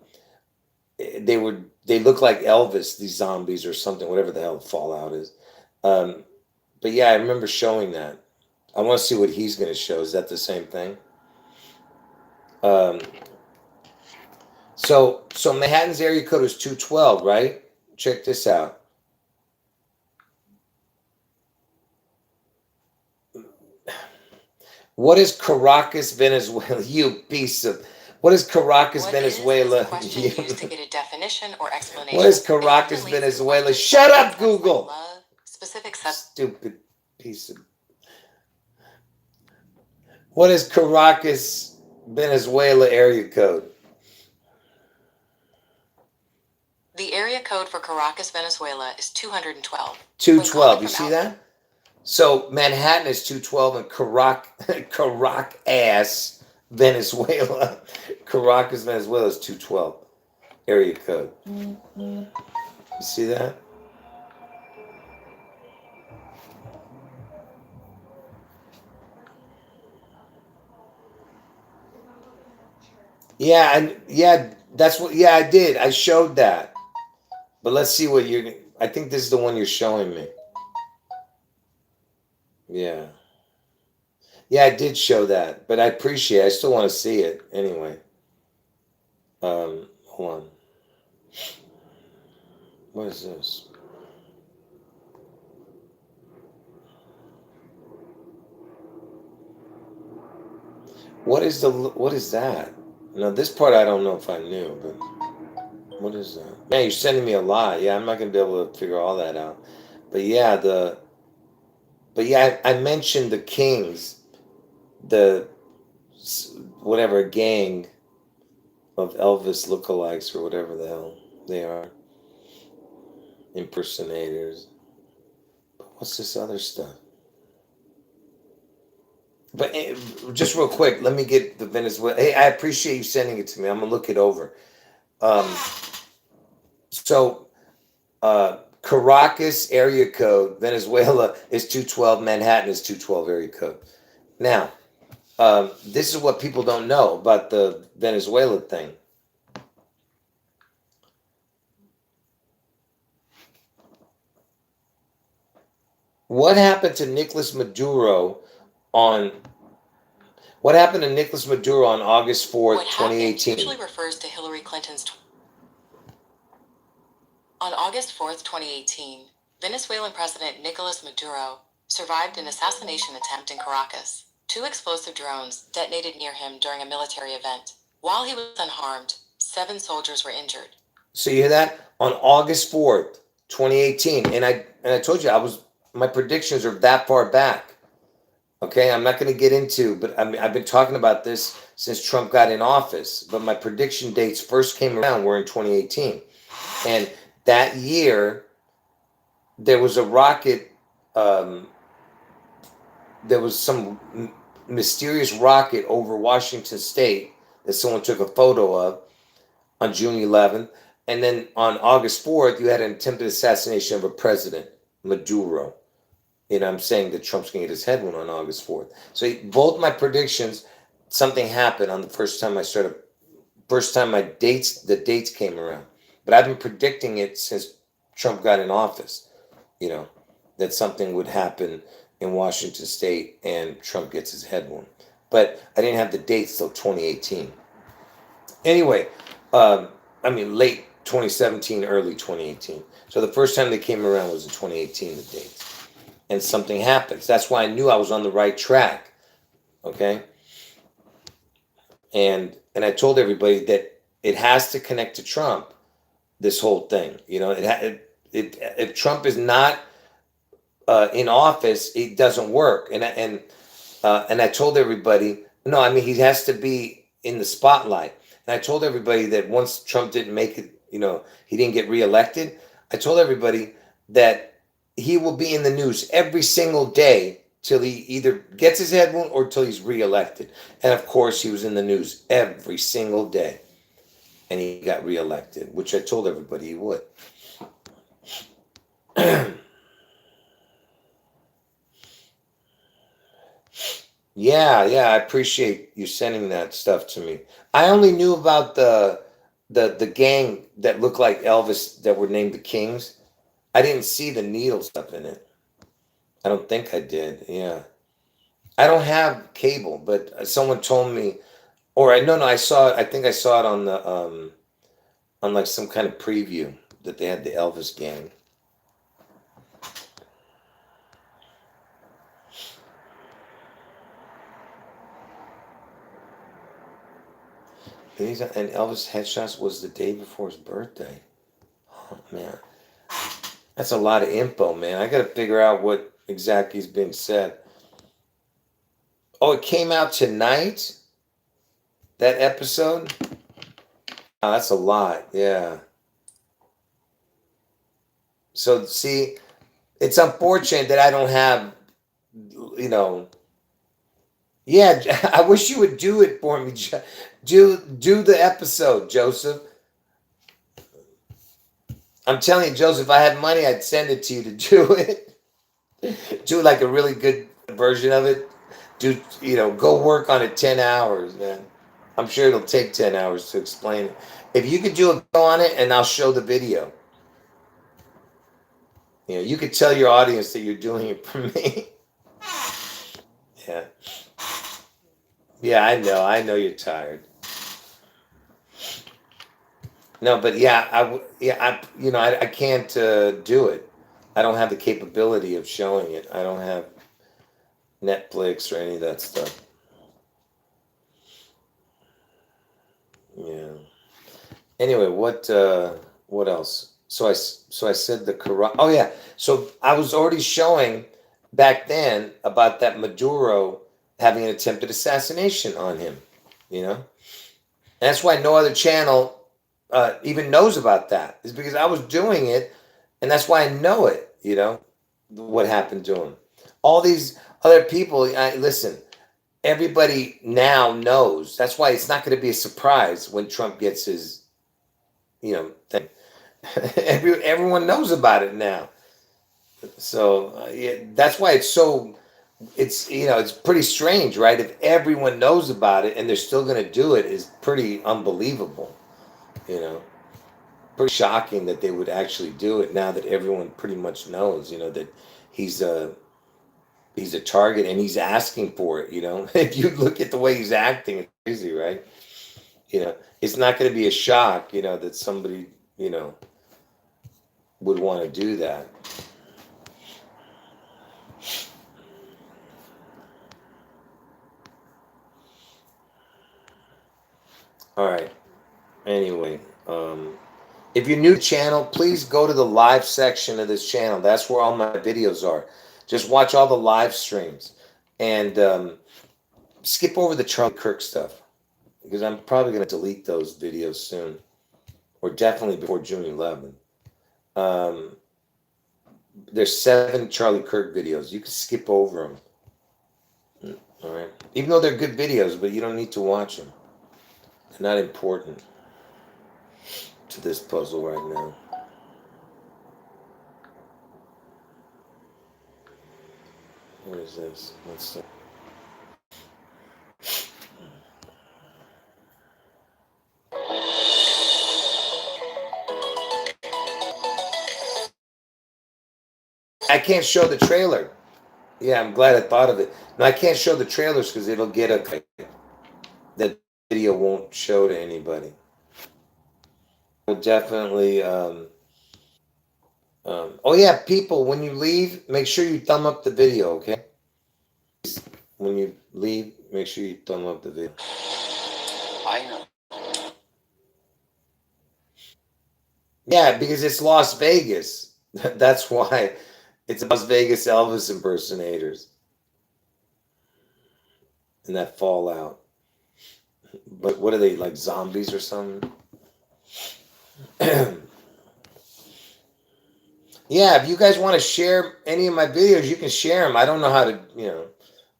they look like Elvis, these zombies or something, whatever the hell Fallout is. But yeah, I remember showing that. I want to see what he's going to show. Is that the same thing? So Manhattan's area code is 212, right? Check this out. What is Caracas, Venezuela? You piece of. What is Caracas, Venezuela? What is this question used to get a definition or explanation? What is Caracas, Venezuela? Shut up, Google. Specific stupid piece of. What is Caracas, Venezuela area code? The area code for Caracas, Venezuela is 212. 212. You see that? So Manhattan is 212 and Caracas, Venezuela. Caracas, Venezuela is 212 area code. You see that? Yeah, and yeah, that's what. Yeah, I did. I showed that. But let's see what you're. I think this is the one you're showing me. Yeah, yeah, I did show that, but I appreciate it. I still want to see it anyway. Hold on. What is this? What is the? What is that? Now this part I don't know if I knew, but what is that? Man, you're sending me a lot. Yeah, I'm not gonna be able to figure all that out. But yeah, the. But yeah, I mentioned the Kings, the whatever gang of Elvis lookalikes or whatever the hell they are, impersonators. But what's this other stuff? But just real quick, let me get the Venezuela. Hey, I appreciate you sending it to me. I'm gonna look it over. Um, so Caracas area code, Venezuela is 212. Manhattan is 212 area code. Now, this is what people don't know about the Venezuela thing. What happened to Nicolas Maduro on What happened to Nicolas Maduro on August 4th, What 2018? usually refers to Hillary Clinton's. On August 4th, 2018, Venezuelan President Nicolas Maduro survived an assassination attempt in Caracas. Two explosive drones detonated near him during a military event. While he was unharmed, 7 soldiers were injured. So you hear that? On August 4th, 2018. And I told you my predictions are that far back. Okay, I'm not going to get into, but I've been talking about this since Trump got in office. But my prediction dates first came around were in 2018. And that year, there was a rocket, there was some mysterious rocket over Washington State that someone took a photo of on June 11th. And then on August 4th, you had an attempted assassination of a president, Maduro. You know, I'm saying that Trump's going to get his head won on August 4th. So both my predictions, something happened on the first time the dates came around. But I've been predicting it since Trump got in office, you know, that something would happen in Washington State and Trump gets his head won. But I didn't have the dates till 2018. Anyway, late 2017, early 2018. So the first time they came around was in 2018, the dates. And something happens. That's why I knew I was on the right track. Okay? And I told everybody that it has to connect to Trump, this whole thing. You know, if Trump is not in office, it doesn't work. And I told everybody, no, I mean, he has to be in the spotlight. And I told everybody that once Trump didn't make it, you know, he didn't get reelected. I told everybody that he will be in the news every single day till he either gets his head wound or till he's reelected. And of course, he was in the news every single day. And he got reelected, which I told everybody he would. Yeah, I appreciate you sending that stuff to me. I only knew about the gang that looked like Elvis that were named the Kings. I didn't see the needle stuff in it. I don't think I did. Yeah. I don't have cable, but someone told me, or no, I saw it. I think I saw it on the on like some kind of preview that they had the Elvis gang. And Elvis headshots was the day before his birthday. Oh man, that's a lot of info, man. I got to figure out what exactly is being said. Oh, it came out tonight. That episode. Oh, that's a lot. Yeah. So see, it's unfortunate that I don't have, you know. Yeah, I wish you would do it for me. Do the episode, Joseph. I'm telling you, Joseph, if I had money, I'd send it to you to do it. Do like a really good version of it. Go work on it 10 hours, man. I'm sure it'll take 10 hours to explain it. If you could do a video on it and I'll show the video, you could tell your audience that you're doing it for me. Yeah. Yeah, I know you're tired. No, but yeah, I can't do it. I don't have the capability of showing it. I don't have Netflix or any of that stuff. Yeah. Anyway, what else? So I said the corrupt. Oh yeah. So I was already showing back then about that Maduro having an attempted assassination on him. You know, that's why no other channel even knows about that. Is because I was doing it, and that's why I know it. What happened to him. All these other people. Listen. Everybody now knows. That's why it's not going to be a surprise when Trump gets his, thing. Everyone knows about it now. So yeah, that's why it's pretty strange, right? If everyone knows about it and they're still going to do it, is pretty unbelievable. You know, pretty shocking that they would actually do it now that everyone pretty much knows. That he's a he's a target and he's asking for it. If you look at the way he's acting, it's crazy, right? It's not going to be a shock. That somebody would want to do that. All right. Anyway, if you're new to the channel, please go to the live section of this channel. That's where all my videos are. Just watch all the live streams and skip over the Charlie Kirk stuff because I'm probably going to delete those videos soon, or definitely before June 11th. There's 7 Charlie Kirk videos. You can skip over them. All right. Even though they're good videos, but you don't need to watch them. They're not important to this puzzle right now. What is this? Let's see. I can't show the trailer. Yeah, I'm glad I thought of it. No, I can't show the trailers because it'll get that video won't show to anybody. Will definitely. Oh yeah, people, when you leave, make sure you thumb up the video, okay? When you leave, make sure you thumb up the video. I know. Yeah, because it's Las Vegas. That's why it's Las Vegas Elvis impersonators and that fallout. But what are they, like zombies or something? Yeah, if you guys want to share any of my videos, you can share them. I don't know how to,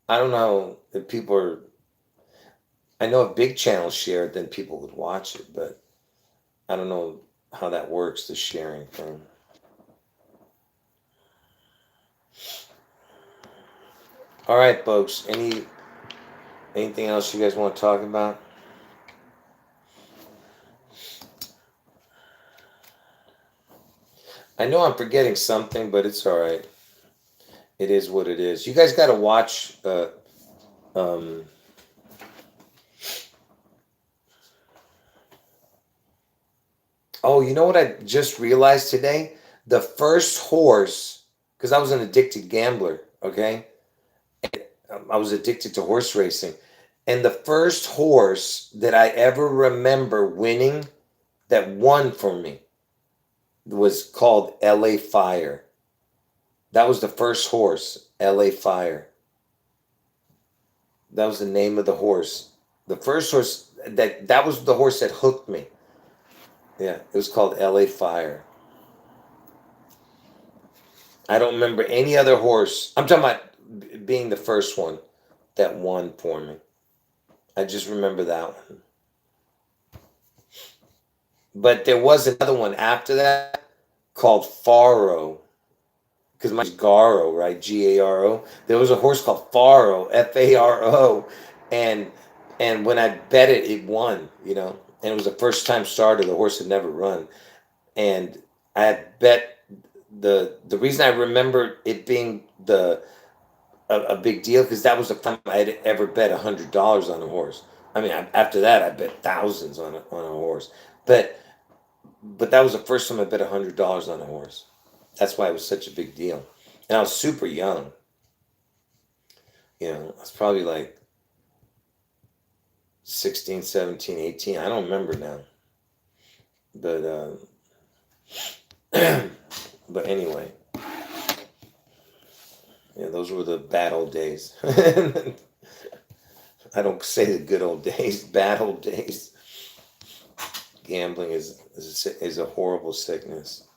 I don't know if people are. I know if big channels share it, then people would watch it, but I don't know how that works, the sharing thing. All right, folks. Anything else you guys want to talk about? I know I'm forgetting something, but it's all right. It is what it is. You guys got to watch. Oh, you know what I just realized today? The first horse, because I was an addicted gambler. Okay, I was addicted to horse racing, and the first horse that I ever remember winning, that won for me, was called LA Fire. That was the first horse, LA Fire. That was the name of the horse. The first horse that was the horse that hooked me. Yeah, it was called LA Fire. I don't remember any other horse. I'm talking about being the first one that won for me. I just remember that one. But there was another one after that called Faro. Because my Garo, right? Garo. There was a horse called Faro, Faro, and And when I bet it, it won, you know, and it was a first time starter. The horse had never run. And I had bet the reason I remember it being a big deal because that was the first time I had ever bet $100 on a horse. I mean, after that, I bet thousands on a horse, but that was the first time I bet $100 on a horse. That's why it was such a big deal, and I was super young. You know, I was probably like 16, 17, 18. I don't remember now, but but anyway, yeah, those were the bad old days. I don't say the good old days, bad old days. Gambling is a horrible sickness.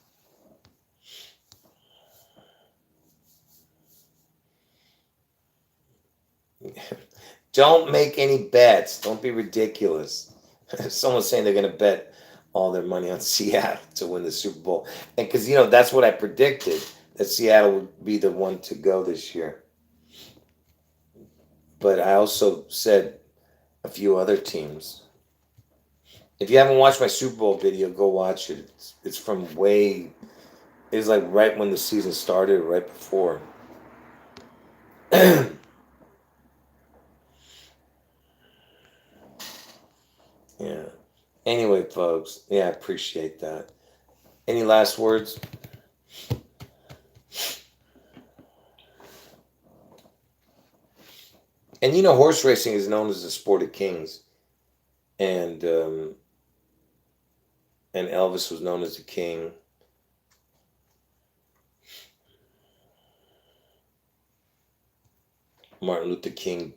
Don't make any bets. Don't be ridiculous. Someone's saying they're going to bet all their money on Seattle to win the Super Bowl. And because, you know, that's what I predicted, that Seattle would be the one to go this year. But I also said a few other teams. If you haven't watched my Super Bowl video, go watch it. It's from it's like right when the season started, right before. Yeah. Anyway, folks, yeah, I appreciate that. Any last words? And you know, horse racing is known as the sport of kings, and Elvis was known as the king. Martin Luther King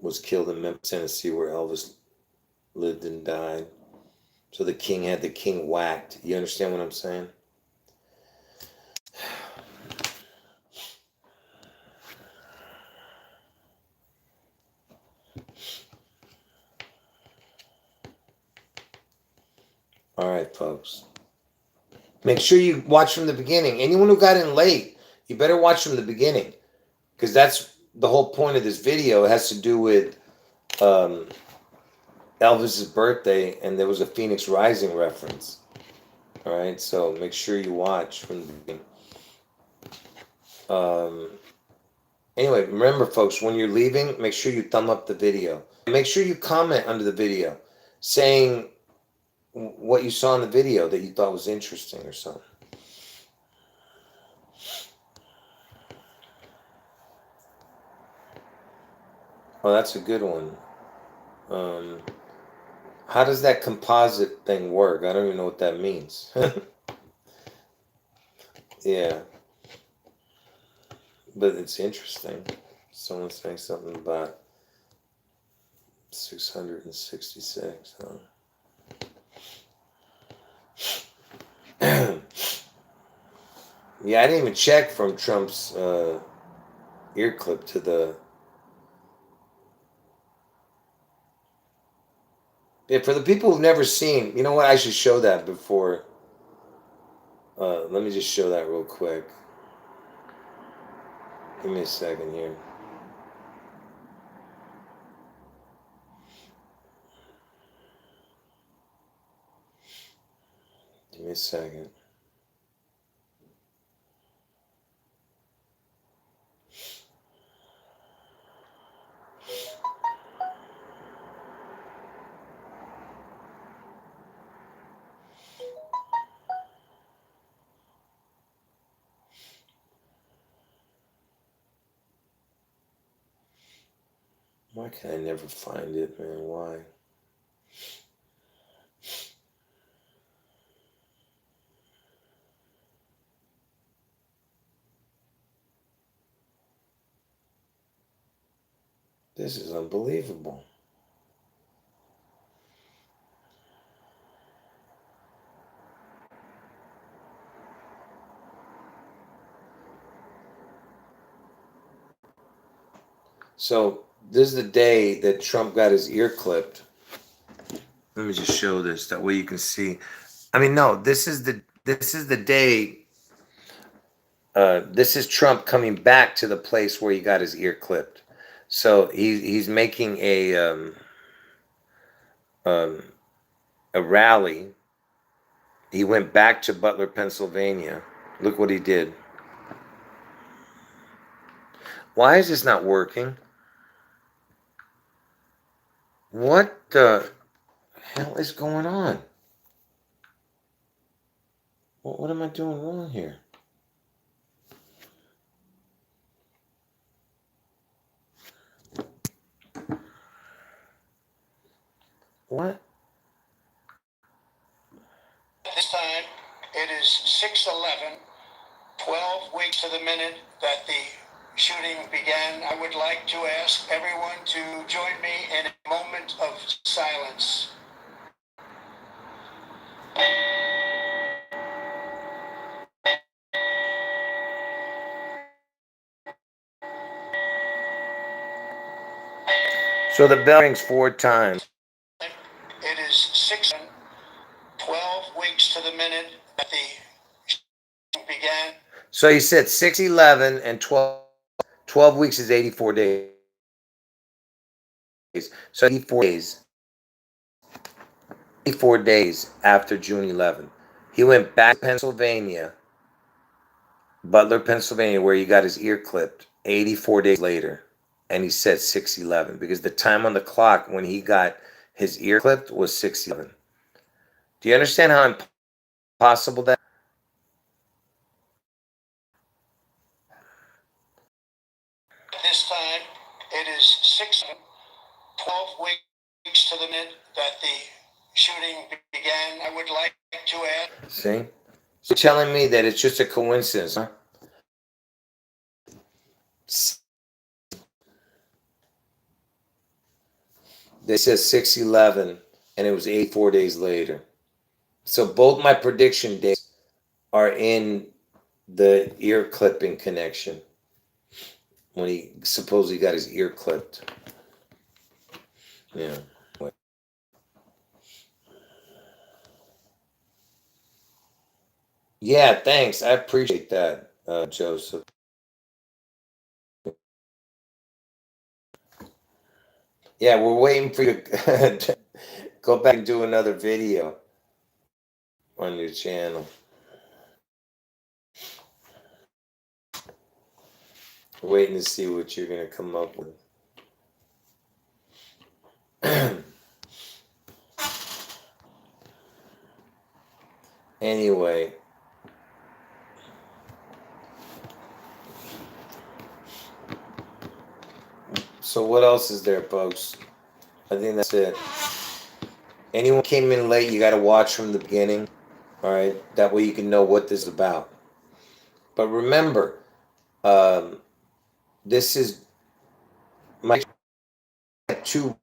was killed in Memphis, Tennessee, where Elvis lived and died. So the king had the king whacked. You understand what I'm saying? All right, folks. Make sure you watch from the beginning. Anyone who got in late, you better watch from the beginning, because that's the whole point of this video. It has to do with Elvis's birthday, and there was a Phoenix Rising reference. All right, so make sure you watch from the beginning. Anyway, remember, folks, when you're leaving, make sure you thumb up the video. Make sure you comment under the video saying what you saw in the video that you thought was interesting or something. Oh, that's a good one. How does that composite thing work? I don't even know what that means. Yeah, but it's interesting. Someone's saying something about 666, huh? Yeah, I didn't even check from Trump's ear clip to the... Yeah, for the people who've never seen, you know what? I should show that before. Let me just show that real quick. Give me a second here. Give me a second. Why can I never find it, man? Why? This is unbelievable. So this is the day that Trump got his ear clipped. Let me just show this. That way you can see. I mean, no, this is the day. This is Trump coming back to the place where he got his ear clipped. So he's making a um, a rally. He went back to Butler, Pennsylvania. Look what he did. Why is this not working? What the hell is going on? What am I doing wrong here? What? This time, it is 6:11, 12 weeks to the minute that the shooting began. I would like to ask everyone to join me in a moment of silence. So the bell rings 4 times. It is 12 weeks to the minute that the shooting began. So he said 6/11 and 12 weeks is 84 days. So 84 days after June 11th. He went back to Pennsylvania, Butler, Pennsylvania, where he got his ear clipped 84 days later. And he said 6/11 because the time on the clock when he got his ear clipped was 6/11. Do you understand how impossible that? This time, it is 12 weeks to the minute that the shooting began. I would like to add. See? So telling me that it's just a coincidence, huh? They said 6/11 and it was 84 days later. So both my prediction dates are in the ear clipping connection when he supposedly got his ear clipped. Yeah. Yeah, thanks. I appreciate that, Joseph. Yeah, we're waiting for you to go back and do another video on your channel. We're waiting to see what you're going to come up with. Anyway. So what else is there, folks? I think that's it. Anyone came in late, you got to watch from the beginning. All right, that way you can know what this is about. But remember, this is my two.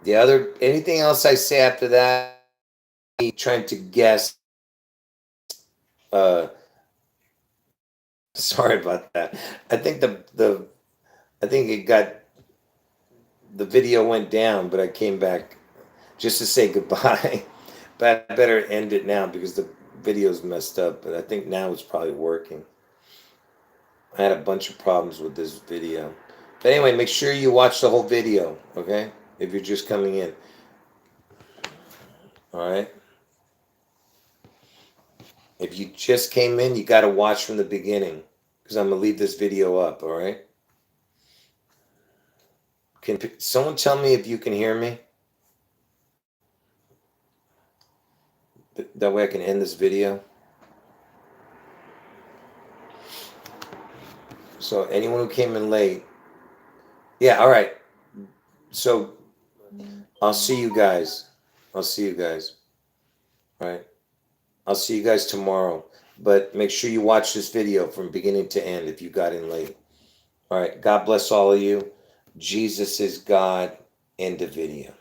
The other, anything else I say after that, me trying to guess. Uh, sorry about that. I think I think it got the video went down, but I came back just to say goodbye. But I better end it now because the video's messed up. But I think now it's probably working. I had a bunch of problems with this video. But anyway, make sure you watch the whole video, okay? If you're just coming in. All right? If you just came in, you got to watch from the beginning because I'm going to leave this video up, all right? Can someone tell me if you can hear me? That way I can end this video. So anyone who came in late, yeah, all right. So I'll see you guys. I'll see you guys. All right. I'll see you guys tomorrow. But make sure you watch this video from beginning to end if you got in late. All right. God bless all of you. Jesus is God. End of video.